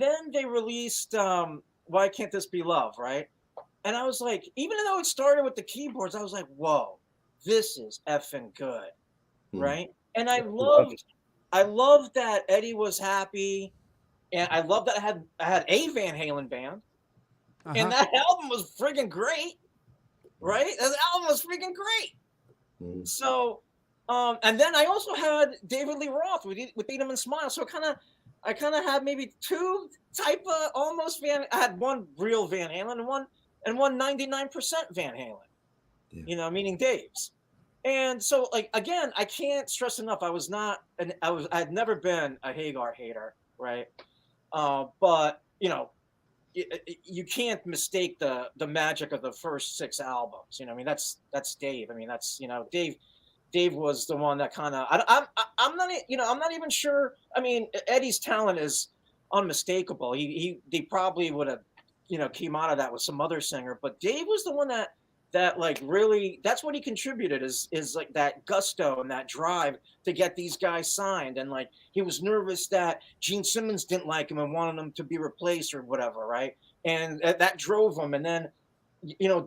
then they released Why Can't This Be Love, right? And I was like, even though it started with the keyboards, I was like, whoa, this is effing good, right? And I loved that Eddie was happy, and I loved that I had a Van Halen band, and that album was friggin' great, right? That album was freaking great. So, and then I also had David Lee Roth with Eat 'Em and Smile. So I kind of had maybe two type of almost I had one real Van Halen and one 99% Van Halen, meaning Dave's. And so, like, again, I can't stress enough. I'd never been a Hagar hater, right? But you can't mistake the magic of the first 6 albums. I mean, that's Dave. I mean, that's Dave was the one that kind of I'm not even sure. I mean, Eddie's talent is unmistakable. They probably would have came out of that with some other singer, but Dave was the one that like really, that's what he contributed is like that gusto and that drive to get these guys signed. And like, he was nervous that Gene Simmons didn't like him and wanted him to be replaced or whatever. Right. And that drove him. And then,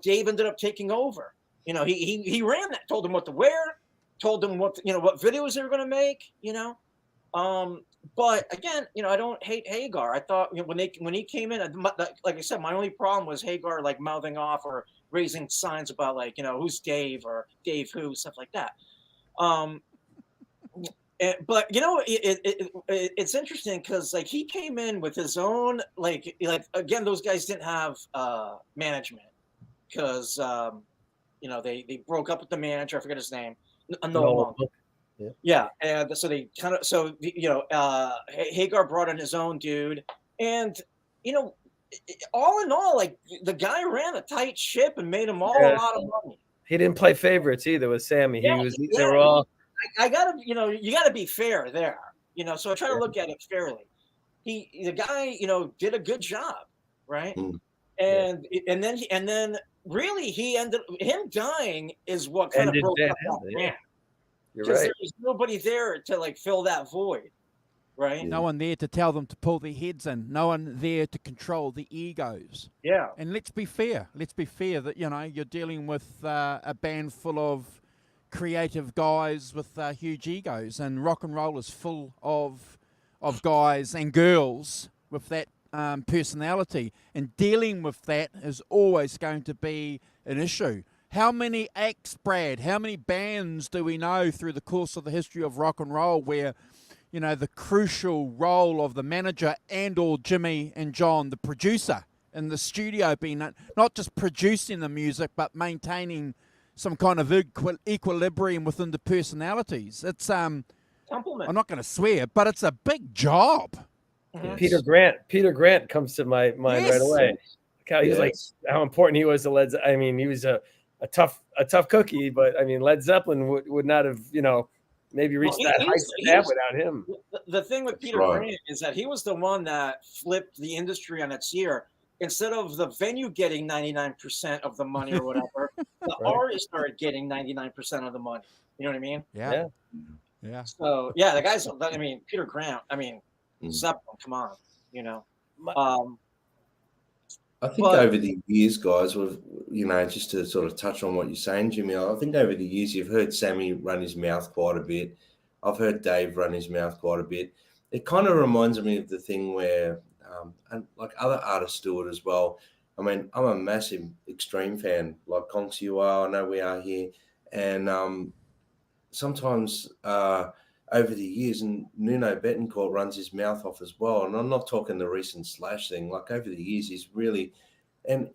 Dave ended up taking over. He ran that, told him what to wear, told them what videos they were going to make, but again, I don't hate Hagar. I thought when he came in, like I said, my only problem was Hagar like mouthing off or raising signs about like, who's Dave or Dave who, stuff like that. But it's interesting because like he came in with his own like again, those guys didn't have management because they broke up with the manager. I forget his name. No. Yeah, and so they kind of Hagar brought in his own dude, and all in all, like the guy ran a tight ship and made them all a lot of money. He didn't play favorites either with Sammy. They were all. I gotta, you gotta be fair there, So I try to look at it fairly. The guy, did a good job, right? And then really him dying is what kind of broke up that band. Because there's nobody there to like fill that void, right? No one there to tell them to pull their heads in. No one there to control the egos. Yeah. And let's be fair. Let's be fair that you're dealing with a band full of creative guys with huge egos, and rock and roll is full of guys and girls with that personality, and dealing with that is always going to be an issue. How many acts, Brad, how many bands do we know through the course of the history of rock and roll where, you know, the crucial role of the manager and or Jimmy and John, the producer in the studio, being not just producing the music, but maintaining some kind of equilibrium within the personalities. It's Compliment. I'm not going to swear, but it's a big job. Mhm. Peter Grant comes to my mind right away. How he's like how important he was to Led Zeppelin. I mean, he was a tough cookie, but I mean, Led Zeppelin would not have, you know, maybe reached that height they have without him. The thing with Peter Grant is that he was the one that flipped the industry on its ear. Instead of the venue getting 99% of the money or whatever, the artist started getting 99% of the money. You know what I mean? Yeah. So yeah, the guys. I mean, Peter Grant. I mean, Zeppelin. Come on, you know. I think over the years, guys, you know, just to sort of touch on what you're saying, Jimmy, I think over the years you've heard Sammy run his mouth quite a bit. I've heard Dave run his mouth quite a bit. It kind of reminds me of the thing where, and like other artists do it as well. I mean, I'm a massive Extreme fan, like Conks you are. I know we are here. And sometimes over the years, and Nuno Betancourt runs his mouth off as well. And I'm not talking the recent Slash thing. Like over the years, he's really, and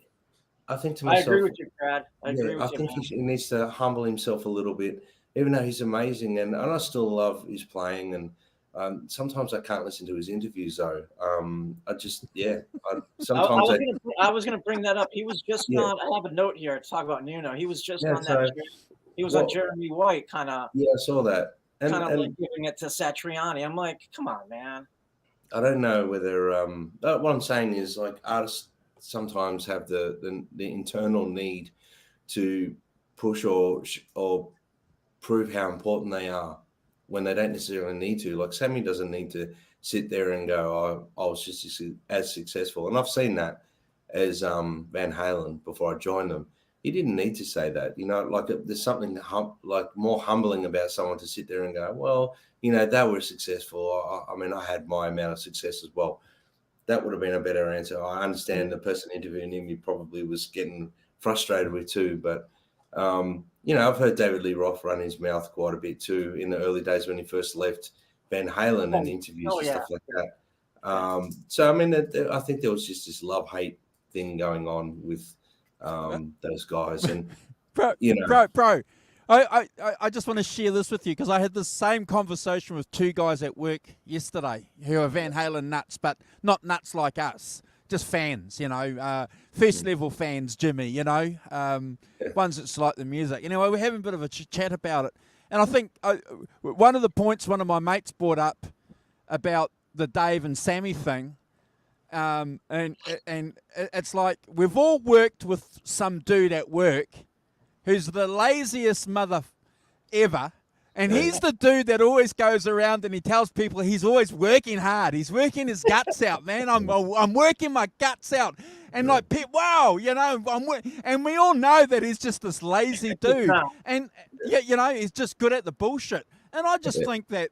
I think to myself, I agree with you, Brad. I think he needs to humble himself a little bit, even though he's amazing. And I still love his playing. And sometimes I can't listen to his interviews though. I just, sometimes I was going to bring that up. He was just on, I have a note here to talk about Nuno. He was just on that. He was on Jeremy White, kind of. Yeah, I saw that. Kind of like giving it to Satriani. I'm like, come on, man. I don't know whether what I'm saying is like artists sometimes have the internal need to push or prove how important they are when they don't necessarily need to. Like Sammy doesn't need to sit there and go, I was just as successful. And I've seen that as Van Halen before I joined them. He didn't need to say that, you know, like there's something like more humbling about someone to sit there and go, well, you know, they were successful. I mean, I had my amount of success as well. That would have been a better answer. I understand the person interviewing him, he probably was getting frustrated with too. But, you know, I've heard David Lee Roth run his mouth quite a bit too in the early days when he first left Van Halen and interviews and stuff like that. So, I mean, I think there was just this love-hate thing going on with those guys. And, bro, I just want to share this with you because I had the same conversation with two guys at work yesterday who are Van Halen nuts, but not nuts like us, just fans, you know, first level fans, Jimmy, you know, ones that like the music. Anyway, we're having a bit of a chat about it. And I think one of the points one of my mates brought up about the Dave and Sammy thing, and it's like we've all worked with some dude at work who's the laziest mother ever, and he's the dude that always goes around and he tells people he's always working hard. He's working his guts out, man. I'm working my guts out, and like, wow, you know, and we all know that he's just this lazy dude, and yeah, you know, he's just good at the bullshit. And I just think that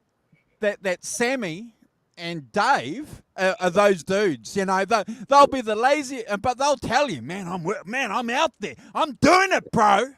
Sammy and Dave are those dudes, you know. They'll be the lazy, but they'll tell you, man, I'm out there, I'm doing it, bro.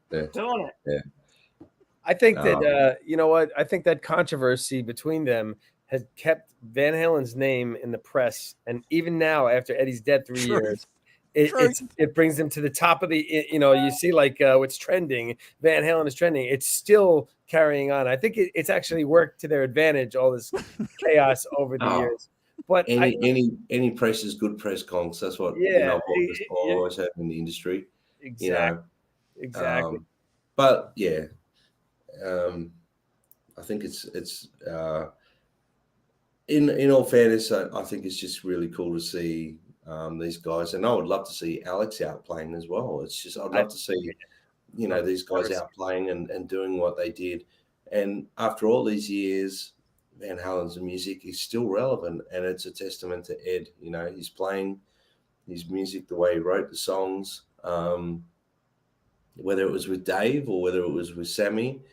Doing it. Yeah. I think that you know what? I think that controversy between them has kept Van Halen's name in the press, and even now, after Eddie's dead 3 years, it brings them to the top of the. You know, you see like what's trending. Van Halen is trending. It's still carrying on. I think it's actually worked to their advantage. All this chaos over the years. But any press is good press, Conks. That's what always have in the industry. Exactly. You know? Exactly. But yeah, I think it's in all fairness, I think it's just really cool to see these guys, and I would love to see Alex out playing as well. It's just I'd love to see, you know, these guys out playing and doing what they did. And after all these years, Van Halen's music is still relevant, and it's a testament to Ed. You know, he's playing his music the way he wrote the songs. Whether it was with Dave or whether it was with Sammy,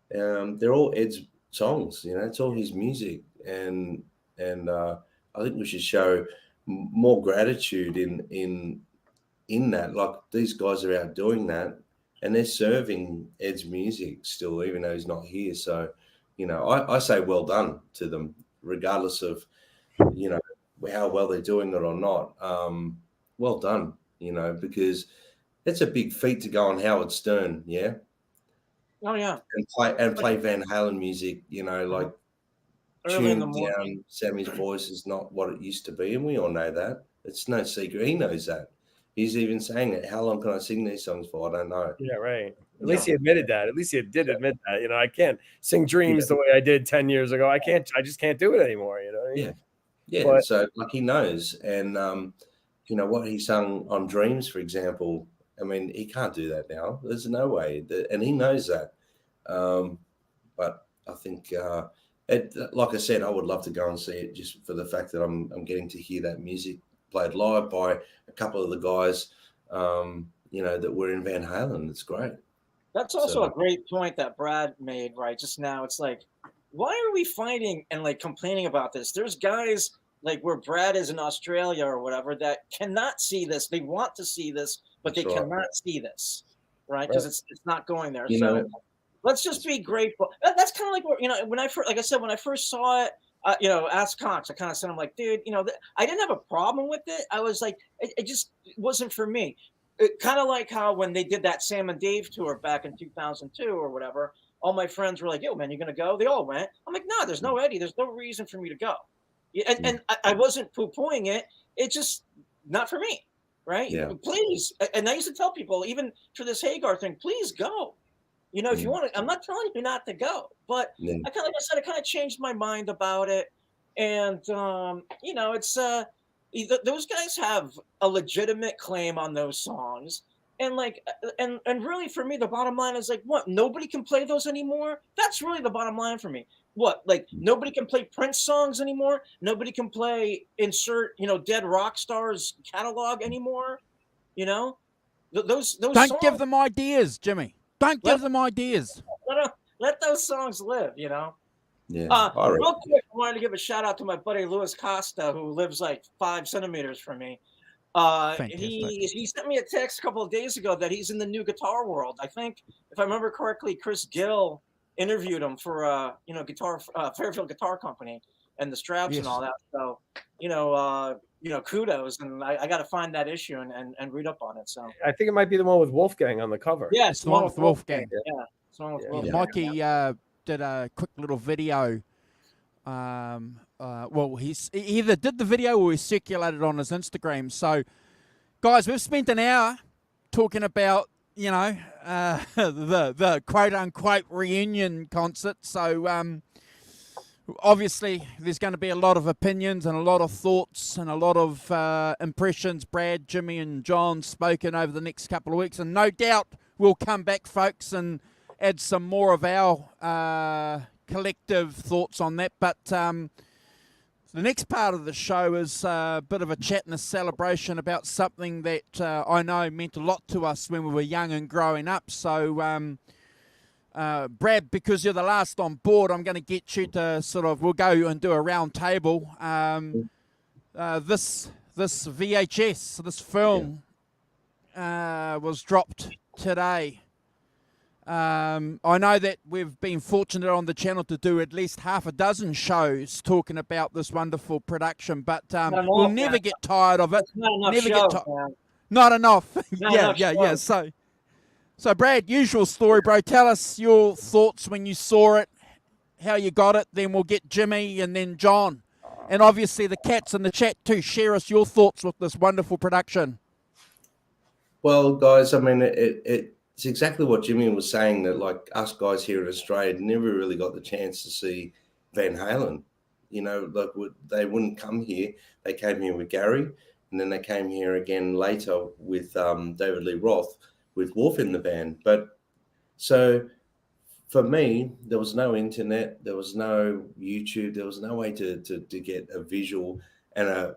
they're all Ed's songs. You know, it's all his music, and I think we should show more gratitude in that. Like, these guys are out doing that, and they're serving Ed's music still, even though he's not here. So, I say well done to them, regardless of, how well they're doing it or not. Well done, because it's a big feat to go on Howard Stern, yeah, Oh yeah. and play Van Halen music, like Early in the tuned morning. down. Sammy's voice is not what it used to be, and we all know that. It's no secret. He knows that. He's even saying it. How long can I sing these songs for? I don't know. Yeah, right. At least he admitted that. At least he did admit that. I can't sing Dreams the way I did 10 years ago. I just can't do it anymore. Yeah. But, so he knows, and what he sung on Dreams, for example. I mean, he can't do that now. There's no way, and he knows that. But I think, like I said, I would love to go and see it just for the fact that I'm getting to hear that music played live by a couple of the guys, that were in Van Halen. It's great. That's also a great point that Brad made right just now. It's like, why are we fighting and like complaining about this? There's guys like where Brad is in Australia or whatever that cannot see this. They want to see this, but they cannot see this, right? Because it's not going there. So let's just be grateful. That's kind of like what, when I first, like I said, when I first saw it, Ask Cox, I kind of said, I'm like, dude, I didn't have a problem with it. I was like, it just wasn't for me. It kind of like how when they did that Sam and Dave tour back in 2002 or whatever, all my friends were like, yo, man, you going to go? They all went. I'm like, no, there's no Eddie. There's no reason for me to go. And I wasn't poo-pooing it. It's just not for me, right? Yeah. Please. And I used to tell people, even for this Hagar thing, please go. If you want to, I'm not telling you not to go, but I kind of changed my mind about it. And, it's, those guys have a legitimate claim on those songs. And and really for me, the bottom line is like, what? Nobody can play those anymore. That's really the bottom line for me. What? Like nobody can play Prince songs anymore. Nobody can play insert, Dead Rock Stars catalog anymore. Those Don't songs, give them ideas, Jimmy. Don't give them ideas. Let those songs live, Yeah. Real quick, I wanted to give a shout out to my buddy Louis Costa, who lives like 5 centimeters from me. He sent me a text a couple of days ago that he's in the new Guitar World. I think, if I remember correctly, Chris Gill interviewed him for Fairfield Guitar Company and the straps and all that. So, kudos, and I got to find that issue and read up on it. So I think it might be the one with Wolfgang on the cover. Yeah, it's the one with Wolfgang. Yeah, it's the one with Wolfgang. Mikey did a quick little video. He either did the video or he circulated on his Instagram. So, guys, we've spent an hour talking about the quote unquote reunion concert. So obviously there's going to be a lot of opinions and a lot of thoughts and a lot of impressions Brad, Jimmy and John spoken over the next couple of weeks, and no doubt we'll come back, folks, and add some more of our collective thoughts on that. But the next part of the show is a bit of a chat and a celebration about something that I know meant a lot to us when we were young and growing up. So Brad, because you're the last on board, I'm going to get you to we'll go and do a round table. This VHS, this film was dropped today. I know that we've been fortunate on the channel to do at least half a dozen shows talking about this wonderful production, but we'll never get tired of it. Not enough. Yeah. So Brad, usual story, bro. Tell us your thoughts when you saw it, how you got it. Then we'll get Jimmy and then John, and obviously the cats in the chat too. Share us your thoughts with this wonderful production. Well, guys, I mean, it's exactly what Jimmy was saying, that like us guys here in Australia never really got the chance to see Van Halen. They wouldn't come here. They came here with Gary, and then they came here again later with David Lee Roth, with Wolf in the band. But so for me, there was no internet, there was no YouTube, there was no way to get a visual and a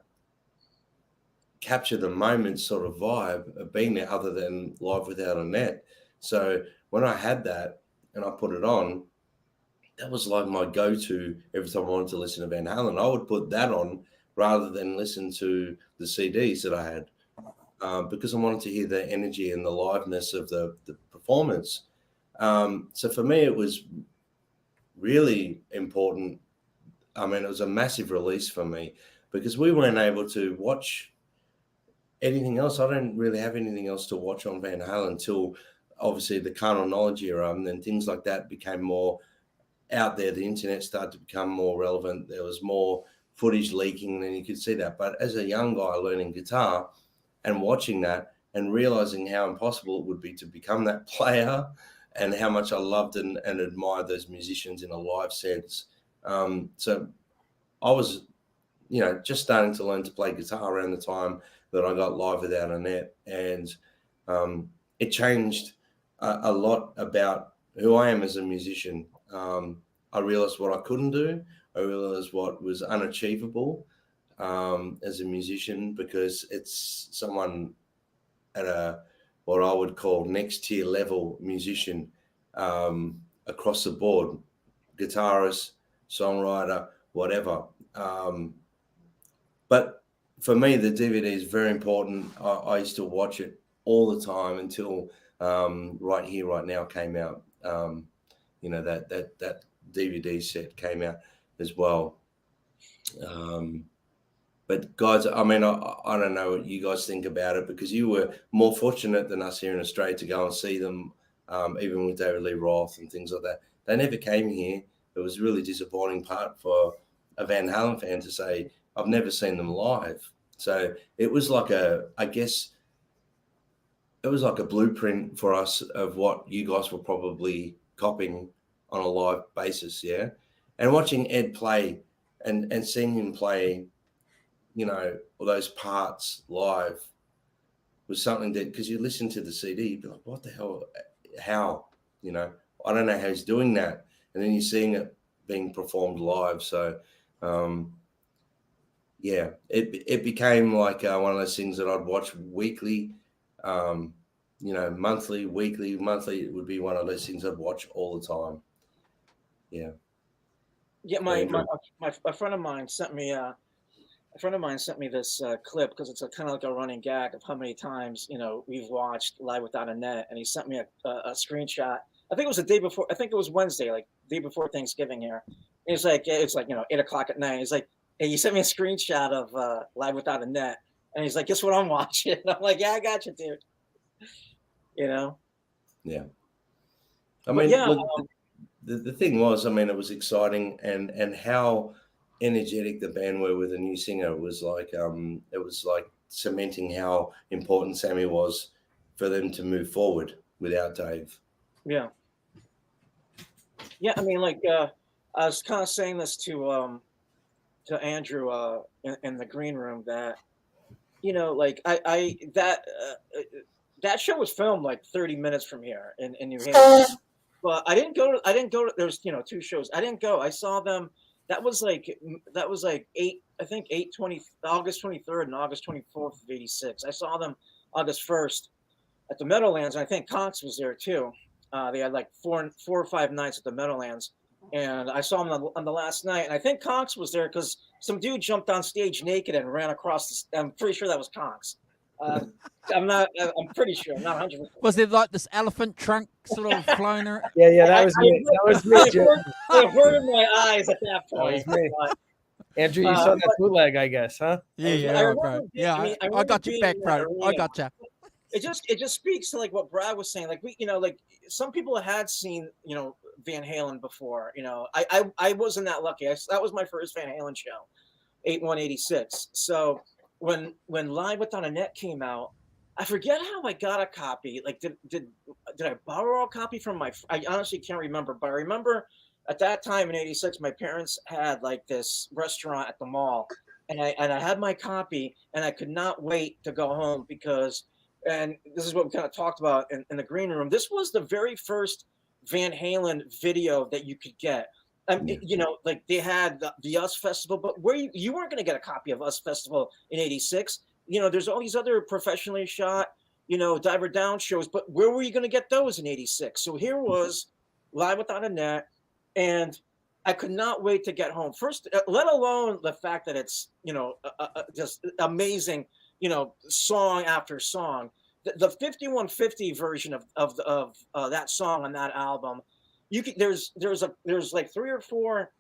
capture the moment sort of vibe of being there other than Live Without a Net. So when I had that and I put it on, that was like my go-to every time I wanted to listen to Van Halen. I would put that on rather than listen to the CDs that I had, because I wanted to hear the energy and the liveness of the performance. So for me, it was really important. I mean, it was a massive release for me because we weren't able to watch anything else. I don't really have anything else to watch on Van Halen until obviously the carnal knowledge era, and then things like that became more out there. The internet started to become more relevant. There was more footage leaking, and you could see that. But as a young guy learning guitar and watching that and realizing how impossible it would be to become that player, and how much I loved and admired those musicians in a live sense. So I was, just starting to learn to play guitar around the time that I got Live Without a Net. And it changed a lot about who I am as a musician. I realized what I couldn't do. I realized what was unachievable as a musician, because it's someone at what I would call next tier level musician across the board, guitarist, songwriter, whatever. But for me, the DVD is very important. I used to watch it all the time until Right Here, Right Now came out. That DVD set came out as well. But guys, I mean, I don't know what you guys think about it, because you were more fortunate than us here in Australia to go and see them, even with David Lee Roth and things like that. They never came here. It was a really disappointing part for a Van Halen fan to say, I've never seen them live. So it was like it was like a blueprint for us of what you guys were probably copying on a live basis, yeah? And watching Ed play and seeing him play, all those parts live was something that, because you listen to the CD, you'd be like, what the hell, how, I don't know how he's doing that. And then you're seeing it being performed live. So, it became like one of those things that I'd watch weekly, monthly, weekly, monthly. It would be one of those things I'd watch all the time. Yeah. Yeah, a friend of mine sent me this clip, because it's kind of like a running gag of how many times we've watched Live Without a Net, and he sent me a screenshot. I think it was the day before. I think it was Wednesday, like day before Thanksgiving here. And it's like 8:00 at night. He's like, hey, you sent me a screenshot of Live Without a Net, and he's like, guess what I'm watching? And I'm like, yeah, I got you, dude. Yeah. I But mean, yeah, look, the thing was, I mean, it was exciting, and how energetic the band were with a new singer was like, it was like cementing how important Sammy was for them to move forward without Dave. Yeah. I mean, like, I was kind of saying this to Andrew in the green room that, like that show was filmed like 30 minutes from here in New Hampshire. But I didn't go to, there's, 2 shows. I didn't go. I saw them. That was like August 23rd and August 24th of 86. I saw them August 1st at the Meadowlands. And I think Cox was there too. They had like 4 or 5 nights at the Meadowlands. And I saw them on the last night. And I think Cox was there because some dude jumped on stage naked and ran across I'm pretty sure that was Cox. I'm pretty sure. I'm not 100%. Was there like this elephant trunk sort of flown around? Yeah, that was me. That was me, Jim. It hurt in my eyes at that point. That was me. Andrew, you saw that bootleg, I guess, huh? Yeah, bro. Yeah, I got you back, bro. I got you. It just speaks to like what Brad was saying. Like like some people had seen Van Halen before. I wasn't that lucky. That was my first Van Halen show, 81-86. So when Live Without a Net came out, I forget how I got a copy. Like did I borrow a copy from I honestly can't remember, but I remember at that time in 86, my parents had like this restaurant at the mall, and I had my copy, and I could not wait to go home because. And this is what we kind of talked about in the green room. This was the very first Van Halen video that you could get. Like they had the US Festival, but where you weren't going to get a copy of US Festival in 86. There's all these other professionally shot, Diver Down shows, but where were you going to get those in 86? So here was Live Without a Net. And I could not wait to get home. First, let alone the fact that it's, just amazing, song after song. The 5150 version of that song on that album, there's like 3 or 4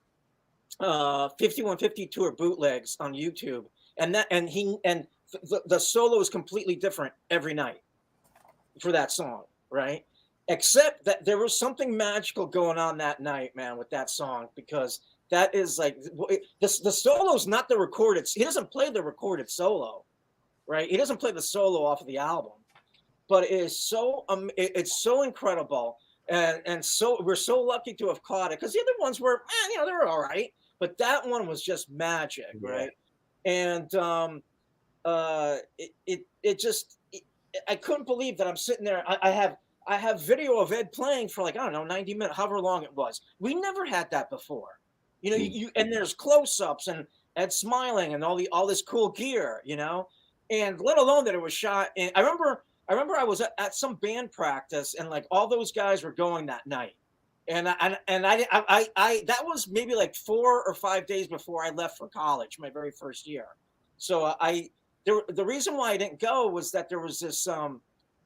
5150 tour bootlegs on YouTube, and the solo is completely different every night for that song, right? Except that there was something magical going on that night, man, with that song, because that is like the solo is not the recorded. He doesn't play the recorded solo, right? He doesn't play the solo off of the album, but it is it's so incredible, and so we're so lucky to have caught it, because the other ones were, they were all right, but that one was just magic, right? And I couldn't believe that I'm sitting there. I have video of Ed playing for like, I don't know, 90 minutes, however long it was. We never had that before. And there's close-ups and Ed smiling and all this cool gear, and let alone that it was shot in. I remember I was at some band practice, and like all those guys were going that night. And I that was maybe like 4 or 5 days before I left for college, my very first year. So the reason why I didn't go was that there was this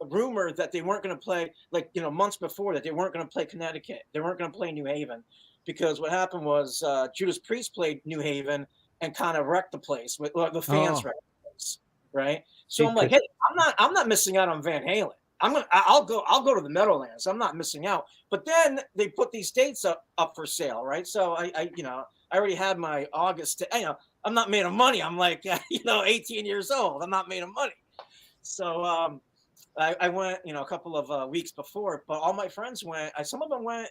rumor that they weren't going to play, like, months before, that they weren't going to play Connecticut. They weren't going to play New Haven, because what happened was Judas Priest played New Haven and kind of wrecked the place. The fans wrecked the place, right? So I'm like, hey, I'm not missing out on Van Halen. I'll go to the Meadowlands. I'm not missing out. But then they put these dates up for sale, right? So I already had my August. I'm not made of money. I'm like 18 years old. I'm not made of money. So I went a couple of weeks before, but all my friends went. Some of them went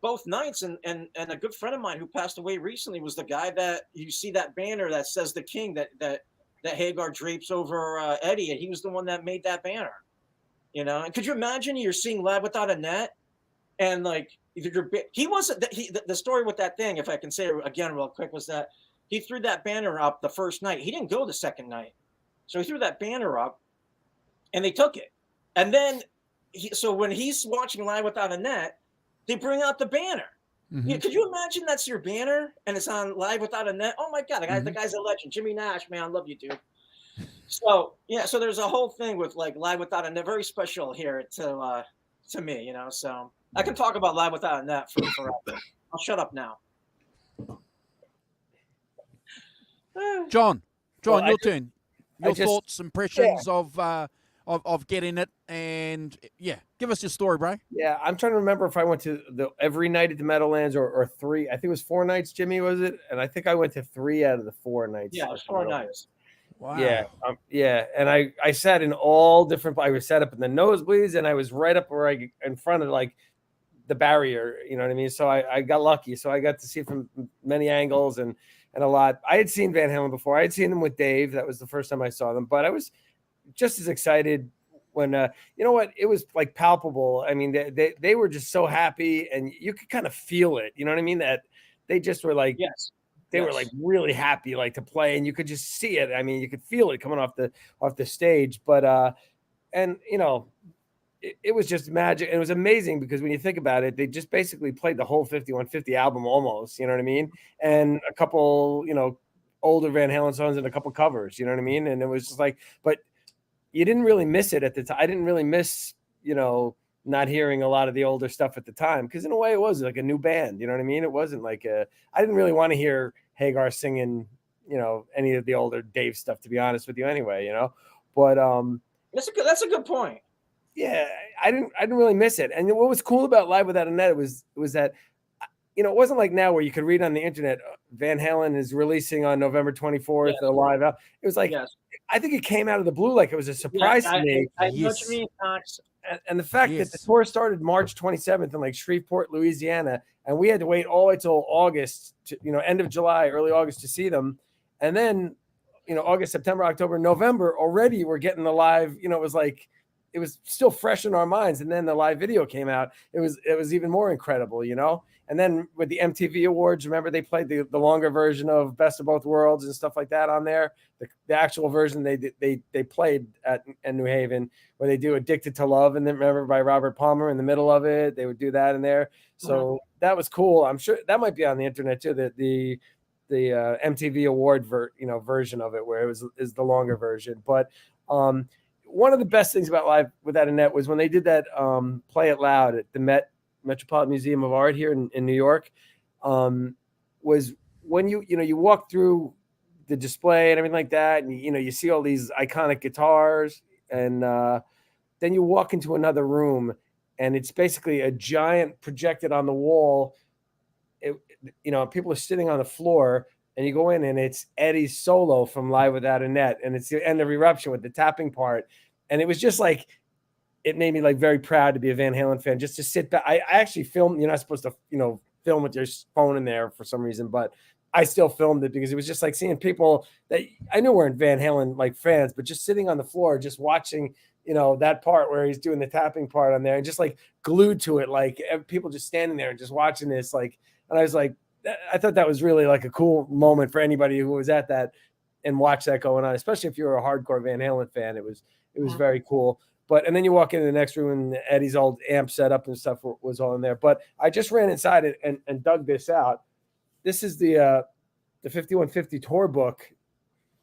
both nights, and a good friend of mine who passed away recently was the guy that you see that banner that says the King that Hagar drapes over Eddie, and he was the one that made that banner. And could you imagine you're seeing Live Without a Net, and like he wasn't the story with that thing, if I can say it again real quick, was that he threw that banner up the first night. He didn't go the second night, so he threw that banner up, and they took it. And then so when he's watching Live Without a Net, they bring out the banner. Mm-hmm. Could you imagine that's your banner and it's on Live Without a Net? Oh my God, the guy's a legend. Jimmy Nash, man, I love you, dude. So so there's a whole thing with like Live Without a Net, very special here to me, So I can talk about Live Without a Net for forever. I'll shut up now. John, your turn. Your thoughts, impressions of getting it, and give us your story, bro. Yeah, I'm trying to remember if I went to every night at the Meadowlands or 3. I think it was 4 nights, Jimmy, was it? And I think I went to 3 out of the 4 nights. Yeah, it was 4 nights. Wow. Yeah, and I sat in all different. I was set up in the nosebleeds, and I was right up where in front of like the barrier. You know what I mean? So I got lucky. So I got to see it from many angles and a lot. I had seen Van Halen before. I had seen them with Dave. That was the first time I saw them. But I was just as excited when it was like palpable. I mean, they were just so happy, and you could kind of feel it. You know what I mean? That they just were like, yes. They were like really happy, like to play, and you could just see it. I mean, you could feel it coming off the stage. But it was just magic. It was amazing because when you think about it, they just basically played the whole 5150 album almost. You know what I mean? And a couple, older Van Halen songs and a couple covers. You know what I mean? And it was just like, but you didn't really miss it at the time. I didn't really miss, not hearing a lot of the older stuff at the time, because in a way it was like a new band. You know what I mean? It wasn't like I didn't really want to hear Hagar singing, any of the older Dave stuff, to be honest with you anyway, but that's a good point. Yeah, I didn't really miss it. And what was cool about Live Without a Net was that, it wasn't like now where you could read on the internet, Van Halen is releasing on November 24th, a live out. It was like, I think it came out of the blue, like it was a surprise to me. I know what you mean, Cox. And the fact that the tour started March 27th in like Shreveport, Louisiana, and we had to wait all the way till August, end of July, early August to see them. And then, August, September, October, November, already we're getting the live, it was like, it was still fresh in our minds. And then the live video came out. It was even more incredible, you know. And then with the MTV Awards, remember they played the longer version of Best of Both Worlds and stuff like that on there. The actual version they played in New Haven, where they do Addicted to Love, and then remember by Robert Palmer in the middle of it, they would do that in there. So that was cool. I'm sure that might be on the internet too. The MTV Award version of it, where is the longer version. But one of the best things about Live Without a Net was when they did that Play It Loud at the Metropolitan Museum of Art here in New York. Was when you walk through the display and everything like that, and you see all these iconic guitars, and then you walk into another room, and it's basically a giant projected on the wall. People are sitting on the floor, and you go in, and it's Eddie's solo from Live Without a Net, and it's the end of Eruption with the tapping part, and it was just like, it made me like very proud to be a Van Halen fan, just to sit back. I actually filmed. You're not supposed to, film with your phone in there for some reason, but I still filmed it because it was just like seeing people that I knew weren't Van Halen like fans, but just sitting on the floor, just watching, that part where he's doing the tapping part on there, and just like glued to it, like people just standing there and just watching this, like, and I was like, I thought that was really like a cool moment for anybody who was at that and watched that going on, especially if you're a hardcore Van Halen fan. It was very cool. And then you walk into the next room, and Eddie's old amp setup and stuff was all in there. But I just ran inside it and dug this out. This is the 5150 tour book.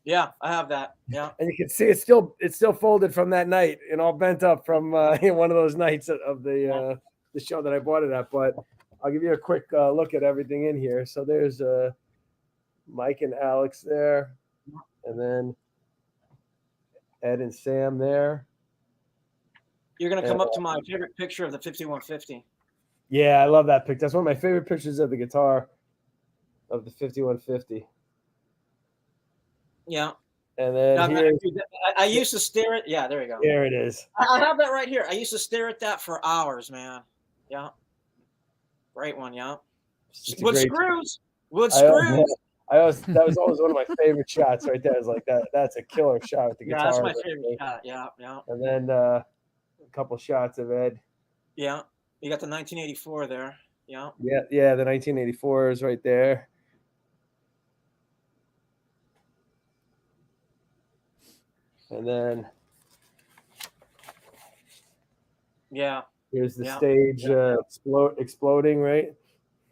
Yeah, I have that. Yeah, and you can see it's still folded from that night and all bent up from one of those nights of the show that I bought it at. But I'll give you a quick look at everything in here. So there's Mike and Alex there, and then Ed and Sam there. You're going to come up to my favorite picture of the 5150. Yeah, I love that picture. That's one of my favorite pictures of the guitar of the 5150. Yeah. And then I used to stare at. Yeah, there you go. There it is. I have that right here. I used to stare at that for hours, man. Yeah. Great one, yeah. Wood screws. That was always one of my favorite shots right there. I was like, that's a killer shot with the guitar. Yeah, that's my favorite shot. Yeah, yeah. And then a couple shots of Ed. Yeah. You got the 1984 there. Yeah. Yeah, the 1984 is right there. And then here's the stage exploding, right?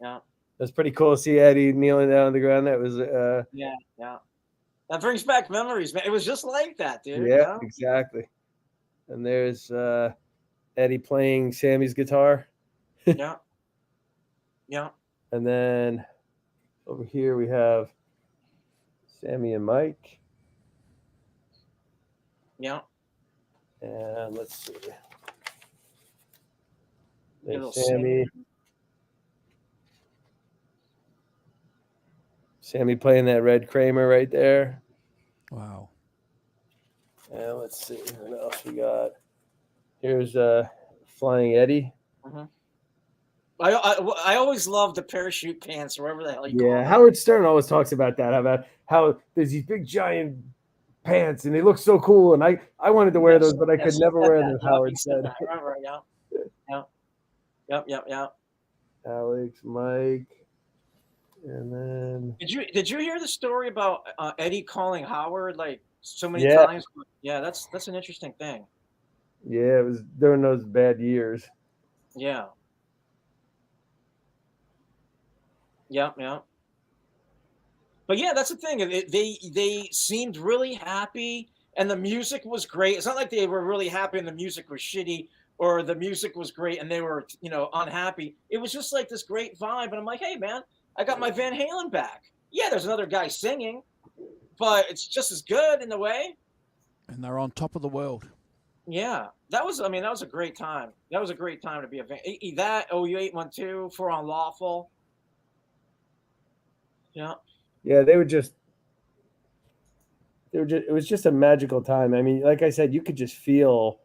Yeah. That's pretty cool to see Eddie kneeling down on the ground. That was yeah. That brings back memories, man. It was just like that, dude. Yeah, exactly. And there's Eddie playing Sammy's guitar. Yeah. And then over here we have Sammy and Mike. Yeah. And let's see. There's Sammy. Sammy playing that Red Kramer right there. Wow. And let's see what else we got. Here's Flying Eddie. Mm-hmm. I always loved the parachute pants, or whatever the hell you call them. Howard Stern always talks about that, about how there's these big giant pants and they look so cool, and I wanted to wear those, but I could never wear them. Howard said. Remember, yeah. Alex, Mike, and then did you hear the story about Eddie calling Howard like so many times? Yeah, that's an interesting thing. Yeah, it was during those bad years. Yeah. Yeah. But yeah, that's the thing. They seemed really happy, and the music was great. It's not like they were really happy and the music was shitty, or the music was great and they were, unhappy. It was just like this great vibe. And I'm like, hey, man, I got my Van Halen back. Yeah, there's another guy singing, but it's just as good in a way. And they're on top of the world. Yeah, that was a great time. That was a great time to be a Van. That OU812 for Unlawful. Yeah. Yeah, it was just a magical time. I mean, like I said, you could just feel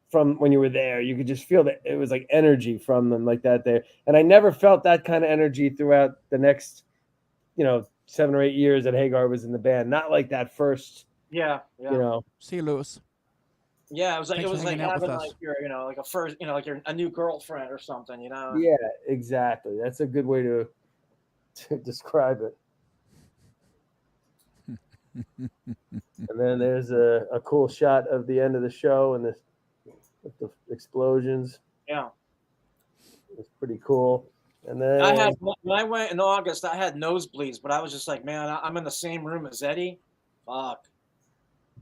from when you were there, you could just feel that it was like energy from them like that there. And I never felt that kind of energy throughout the next, 7 or 8 years that Hagar was in the band. Not like that first. Yeah. See you, Lewis. Yeah, it was like Thanks for like hanging out with having us. like your, like a first, like a new girlfriend or something, Yeah, exactly. That's a good way to describe it. And then there's a cool shot of the end of the show and with the explosions. Yeah. It's pretty cool. And then When I went in August, I had nosebleeds, but I was just like, man, I'm in the same room as Eddie. Fuck.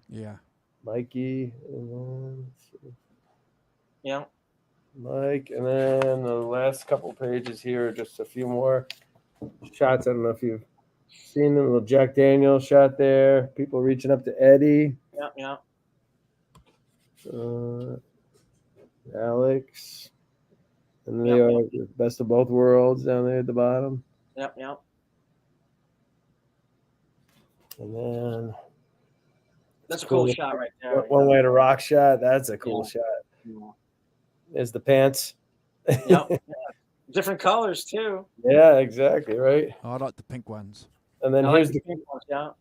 Yeah. Mikey, and then Yeah. Mike, and then the last couple pages here are just a few more shots. I don't know if you've seen them. A little Jack Daniels shot there. People reaching up to Eddie. Yeah. Alex. And then Yep, they are the best of both worlds down there at the bottom. Yep. And then That's a cool shot right there. One way to rock shot. That's a cool shot. Yeah. There's the pants. Yep. Different colors too. Yeah, exactly. Right. Oh, I like the pink ones. And then here's the pink ones, yeah.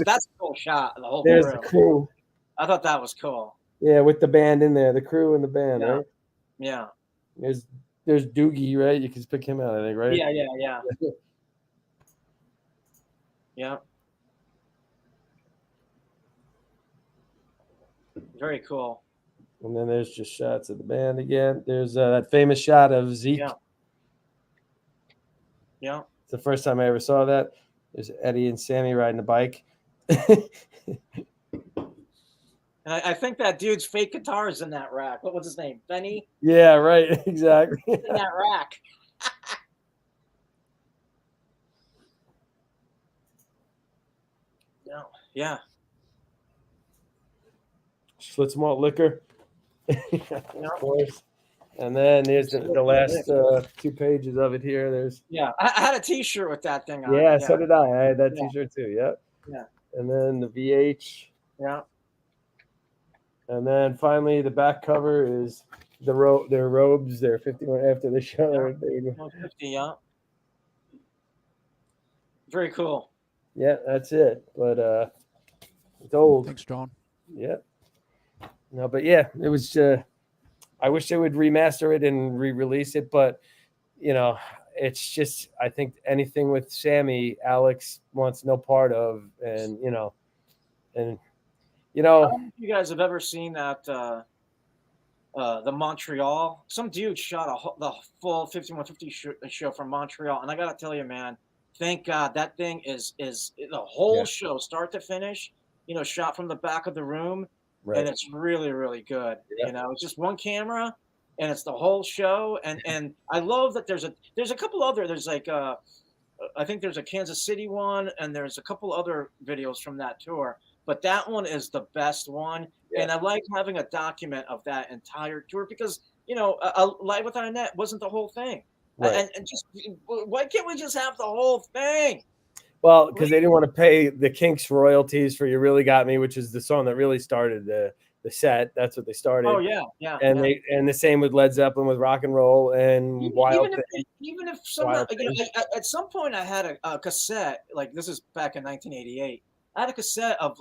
That's a cool shot. The whole there's crew. the crew. I thought that was cool. Yeah, with the band in there, the crew and the band, Yeah. right? Yeah. There's Doogie, right? You can pick him out, I think, right? Yeah. Yeah. Very cool. And then there's just shots of the band again. There's that famous shot of Zeke. Yeah. It's the first time I ever saw that. There's Eddie and Sammy riding a bike. And I think that dude's fake guitar is in that rack. What was his name? Benny? Yeah, right. Exactly. In that rack. Yeah. Schlitz malt liquor. Of course. And then there's the last 2 pages of it here. There's I had a T-shirt with that thing on. Yeah, so did I. I had that T-shirt too. Yep. Yeah. And then the VH. Yeah. And then finally, the back cover is their robes. They're 51 after the show. Yeah. 50, yeah. Very cool. Yeah, that's it. But it's old. Thanks, John. Yeah. No, but yeah, it was. I wish they would remaster it and re-release it, but it's just. I think anything with Sammy, Alex wants no part of, and I don't know if you guys have ever seen that the Montreal. Some dude shot the full 5150 show from Montreal, and I gotta tell you, man, thank God that thing is the whole show, start to finish. Shot from the back of the room. Right. And it's really, really good. Yeah. It's just one camera, and it's the whole show. And I love that there's a couple other. There's like I think there's a Kansas City one, and there's a couple other videos from that tour. But that one is the best one, and I like having a document of that entire tour because Live Without a Net wasn't the whole thing. Right. And just why can't we just have the whole thing? Well, because they didn't want to pay the Kinks royalties for "You Really Got Me," which is the song that really started the set. That's what they started. Oh yeah. And the same with Led Zeppelin with "Rock and Roll" and even if somehow, at some point I had a cassette, like this is back in 1988. I had a cassette of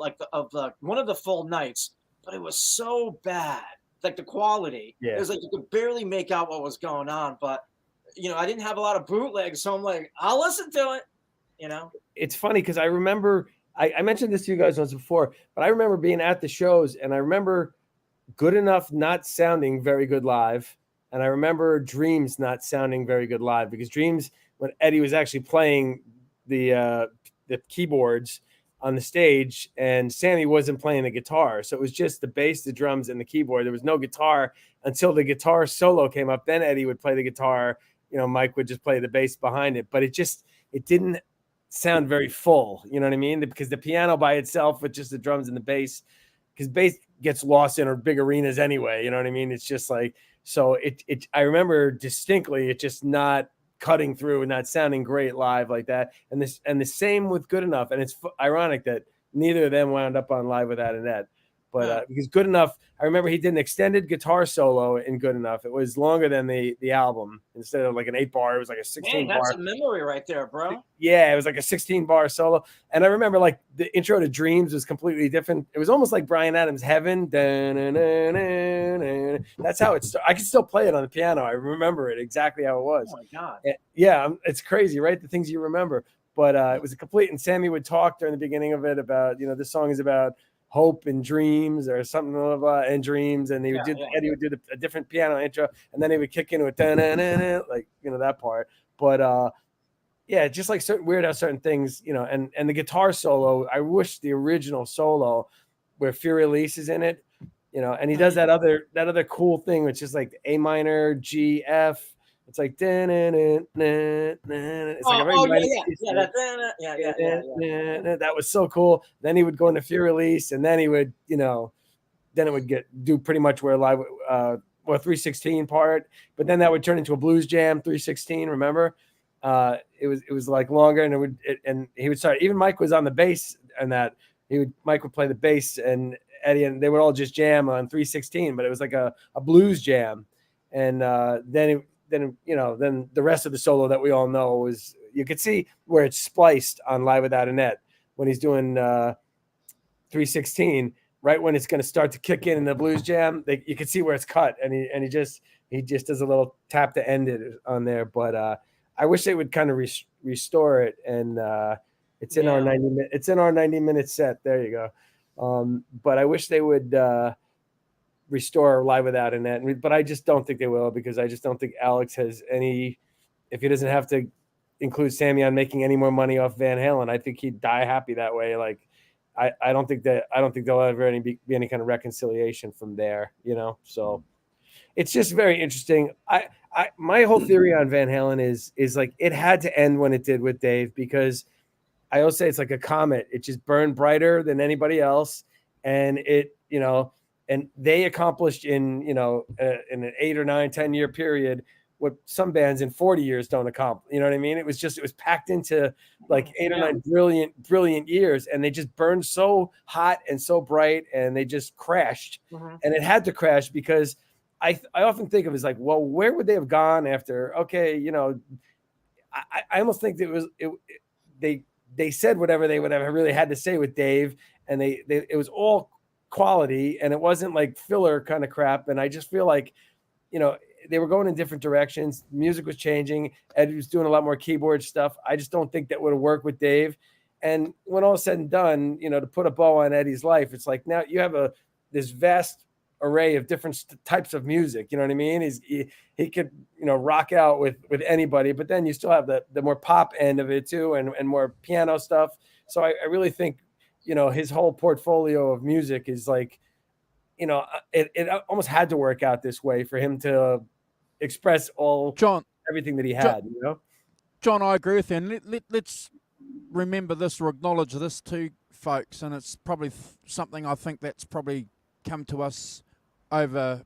one of the full nights, but it was so bad, like the quality. It was like you could barely make out what was going on. But I didn't have a lot of bootlegs, so I'm like, I'll listen to it. It's funny because I remember I mentioned this to you guys once before, but I remember being at the shows and I remember Good Enough not sounding very good live. And I remember Dreams not sounding very good live because Dreams, when Eddie was actually playing the keyboards on the stage and Sammy wasn't playing the guitar. So it was just the bass, the drums, and the keyboard. There was no guitar until the guitar solo came up. Then Eddie would play the guitar. Mike would just play the bass behind it. But it didn't sound very full, you know what I mean? Because the piano by itself with just the drums and the bass, because bass gets lost in big arenas anyway, you know what I mean? It's just like, so I remember distinctly it just not cutting through and not sounding great live like that. And the same with Good Enough. And it's ironic that neither of them wound up on Live Without a Net. But Yeah. because Good Enough, I remember he did an extended guitar solo in Good Enough. It was longer than the album. Instead of like an 8-bar, it was like a 16 Man, that's bar. a memory right there, bro. Yeah, it was like a 16-bar solo. And I remember like the intro to Dreams was completely different. It was almost like Bryan Adams' Heaven. That's how it started. I can still play it on the piano. I remember it exactly how it was. Oh my god. Yeah, it's crazy, right? The things you remember. But it was a complete, and Sammy would talk during the beginning of it about, this song is about hope and dreams or something, blah, blah, blah, and dreams. And Eddie would do a different piano intro, and then he would kick into it, like, that part. But yeah, just like weird how certain things, and the guitar solo, I wish the original solo where Fury Release is in it, and he does that other cool thing, which is like A minor, G, F. It's like it's like a very that was so cool. Then he would go into Fury Release, and then he would, then it would do pretty much where live 316 part, but then that would turn into a blues jam 316. Remember, it was like longer, and and he would start. Even Mike was on the bass, and that Mike would play the bass, and Eddie, and they would all just jam on 316, but it was like a blues jam, and then the rest of the solo that we all know was, you could see where it's spliced on Live Without a Net when he's doing 316, right when it's going to start to kick in the blues jam. You can see where it's cut, and he just does a little tap to end it on there. But I wish they would kind of restore it, and it's in our 90-minute set. There you go. But I wish they would restore Live Without a Net, but I just don't think they will, because I just don't think Alex has any. If he doesn't have to include Sammy on making any more money off Van Halen, I think he'd die happy that way. Like, I don't think there'll ever be any kind of reconciliation from there. So it's just very interesting. My whole theory on Van Halen is like, it had to end when it did with Dave, because I always say it's like a comet. It just burned brighter than anybody else, and and they accomplished in an 8 or 9, 10 year period what some bands in 40 years don't accomplish. You know what I mean? It was packed into like 8 or 9 brilliant years, and they just burned so hot and so bright, and they just crashed. Mm-hmm. And it had to crash, because I often think of it as like, well, where would they have gone after? Okay, I almost think that they said whatever they would have really had to say with Dave, and it was all quality, and it wasn't like filler kind of crap. And I just feel like, they were going in different directions. Music was changing. Eddie was doing a lot more keyboard stuff. I just don't think that would have worked with Dave. And when all is said and done, to put a bow on Eddie's life, it's like, now you have this vast array of different types of music. You know what I mean? He could, rock out with anybody, but then you still have the more pop end of it too, and more piano stuff. So I really think, his whole portfolio of music is like, it almost had to work out this way for him to express everything that he had. John, I agree with you. And let's remember this, or acknowledge this too, folks. And it's probably something I think that's probably come to us over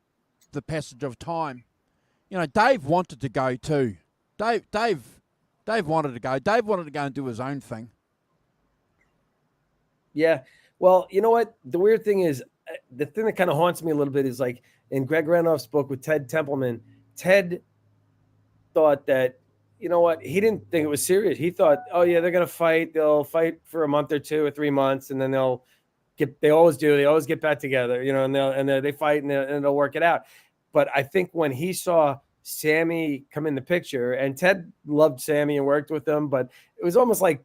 the passage of time. Dave wanted to go too. Dave wanted to go. Dave wanted to go and do his own thing. Yeah. Well, you know what? The weird thing is, the thing that kind of haunts me a little bit is like in Greg Renoff's book with Ted Templeman, Ted thought that, he didn't think it was serious. He thought, oh yeah, they're going to fight. They'll fight for a month or 2 or 3 months, and then they always get back together, and they fight, and they'll work it out. But I think when he saw Sammy come in the picture, and Ted loved Sammy and worked with him, but it was almost like,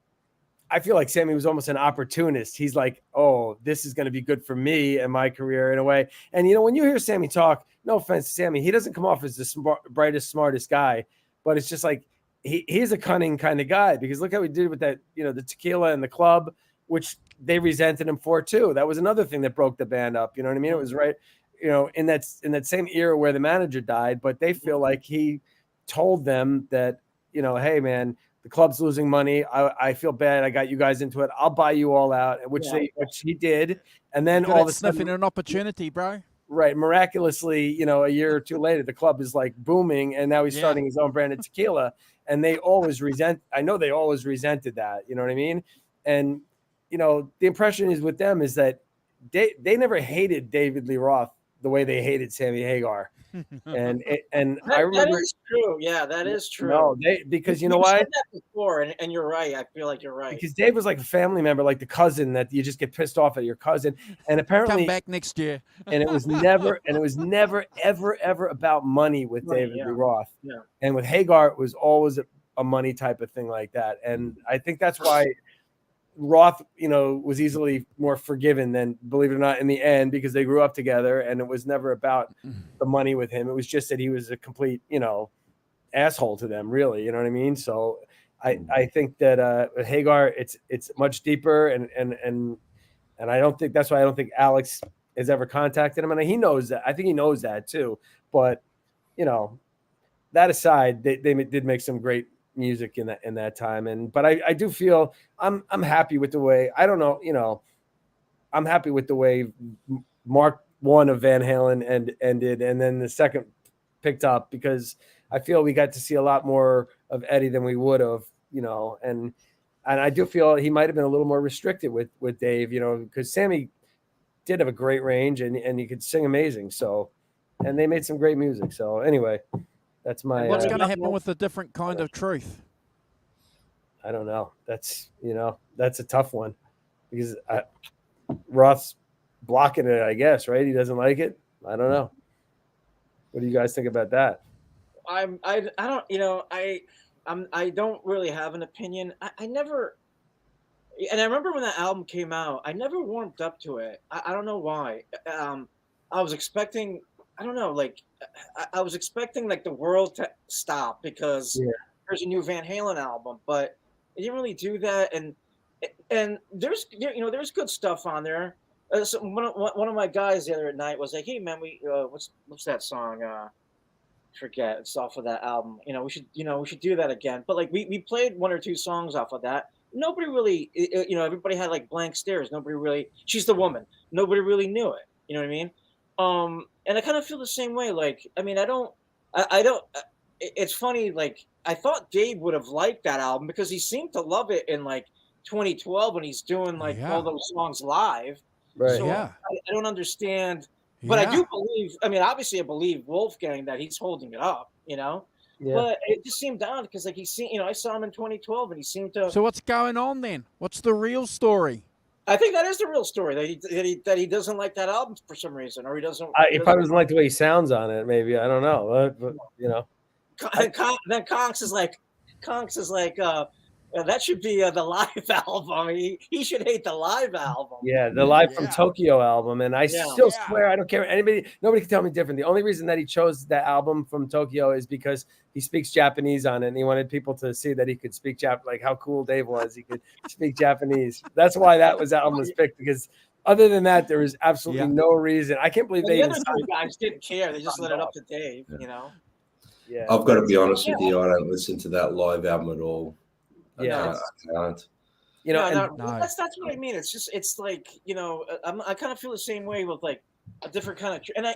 I feel like Sammy was almost an opportunist. He's like, oh, this is going to be good for me and my career in a way. And, when you hear Sammy talk, no offense to Sammy, he doesn't come off as the brightest, smartest guy, but it's just like, he's a cunning kind of guy, because look how he did with that, the tequila and the club, which they resented him for too. That was another thing that broke the band up. You know what I mean? It was right, in that same era where the manager died, but they feel like he told them that, hey man, the club's losing money. I feel bad. I got you guys into it. I'll buy you all out, which he did. And then all of a sudden, sniffing an opportunity, bro. Right. Miraculously, a year or 2 later, the club is like booming, and now he's starting his own brand of tequila. And they always resented that. You know what I mean? And, the impression is with them is that they never hated David Lee Roth the way they hated Sammy Hagar. And I remember that is true. Yeah, that is true. No, because you know You've why? said that before, and you're right. I feel like you're right. Because Dave was like a family member, like the cousin that you just get pissed off at your cousin. And apparently Come back next year. and it was never ever about money with David Lee Roth. Yeah. And with Hagar, it was always a money type of thing like that. And I think that's why Roth, was easily more forgiven than, believe it or not, in the end, because they grew up together and it was never about the money with him. It was just that he was a complete, asshole to them, really. You know what I mean? So I think that with Hagar, it's much deeper and I don't think that's why I don't think Alex has ever contacted him. And he knows that. I think he knows that too. But, that aside, they did make some great music in that time. But I do feel I'm happy with the way, I don't know, I'm happy with the way Mark 1 of Van Halen ended and then the second picked up, because I feel we got to see a lot more of Eddie than we would have, and I do feel he might have been a little more restricted with Dave, because Sammy did have a great range and he could sing amazing. So, and they made some great music. So anyway, that's my. What's going to happen with a different kind of truth? I don't know. That's a tough one, because Roth's blocking it, I guess, right? He doesn't like it. I don't know. What do you guys think about that? I don't really have an opinion. I never, and I remember when that album came out, I never warmed up to it. I don't know why. I was expecting, I don't know, like I was expecting like the world to stop because there's a new Van Halen album, but it didn't really do that. And there's good stuff on there. So one of my guys the other night was like, "Hey man, what's that song? Forget, it's off of that album. We should do that again." But like we played one or two songs off of that. Nobody really, everybody had like blank stares. Nobody really. She's the Woman. Nobody really knew it. You know what I mean? And I kind of feel the same way. Like, I mean, I don't. It's funny. Like, I thought Dave would have liked that album because he seemed to love it in like 2012 when he's doing like all those songs live. Right. So I don't understand. But I do believe, I mean, obviously I believe Wolfgang that he's holding it up, Yeah. But it just seemed odd because like I saw him in 2012 and he seemed to. So what's going on then? What's the real story? I think that is the real story, that he doesn't like that album for some reason, or he doesn't. He probably doesn't like the way he sounds on it. Maybe, I don't know. But, Then Conks is like, that should be the live album. He should hate the live album. Yeah, the Live from Tokyo album. And I still swear, I don't care. Nobody can tell me different. The only reason that he chose that album from Tokyo is because he speaks Japanese on it. And he wanted people to see that he could speak Japanese, like how cool Dave was. He could speak Japanese. That's why that album was picked, because other than that, there was absolutely no reason. I can't believe the other two guys didn't care. They just let it up to Dave, Yeah. I've got to be honest with you. I don't listen to that live album at all. I can't. That's what I mean. It's like, I kind of feel the same way with like a different kind of, and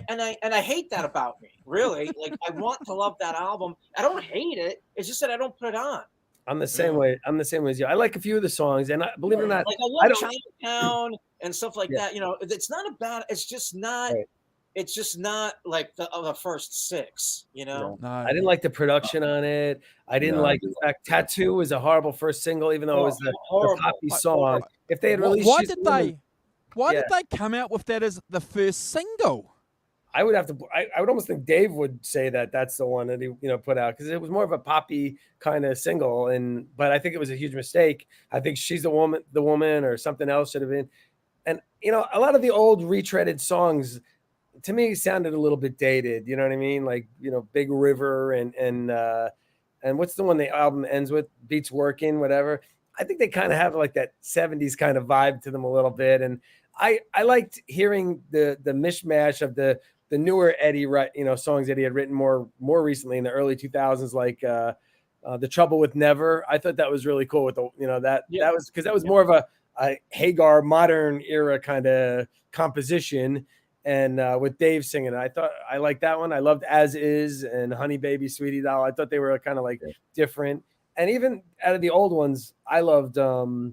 I hate that about me, really. Like, I want to love that album. I don't hate it. It's just that I don't put it on. I'm the same way. I'm the same way as you. I like a few of the songs, and believe it or not, like I love Chinatown and stuff like that. It's not a bad. It's just not. Right. It's just not like the first six, No, I didn't like the production on it. I didn't like the fact Tattoo was a horrible first single, even though it was the poppy song. If they had released, why did they come out with that as the first single? I would almost think Dave would say that that's the one that he put out, because it was more of a poppy kind of single, but I think it was a huge mistake. I think She's the Woman or something else should have been. And a lot of the old retreaded songs, to me, sounded a little bit dated. You know what I mean? Like, Big River and what's the one the album ends with? Beats Working, whatever. I think they kind of have like that 70s kind of vibe to them a little bit. And I liked hearing the mishmash of the newer Eddie, songs that he had written more recently in the early 2000s, like The Trouble with Never. I thought that was really cool with that was because that was more of a Hagar modern era kind of composition. And with Dave singing it, I liked that one. I loved As Is and Honey Baby Sweetie Doll. I thought they were kind of like different. And even out of the old ones, I loved Bullethead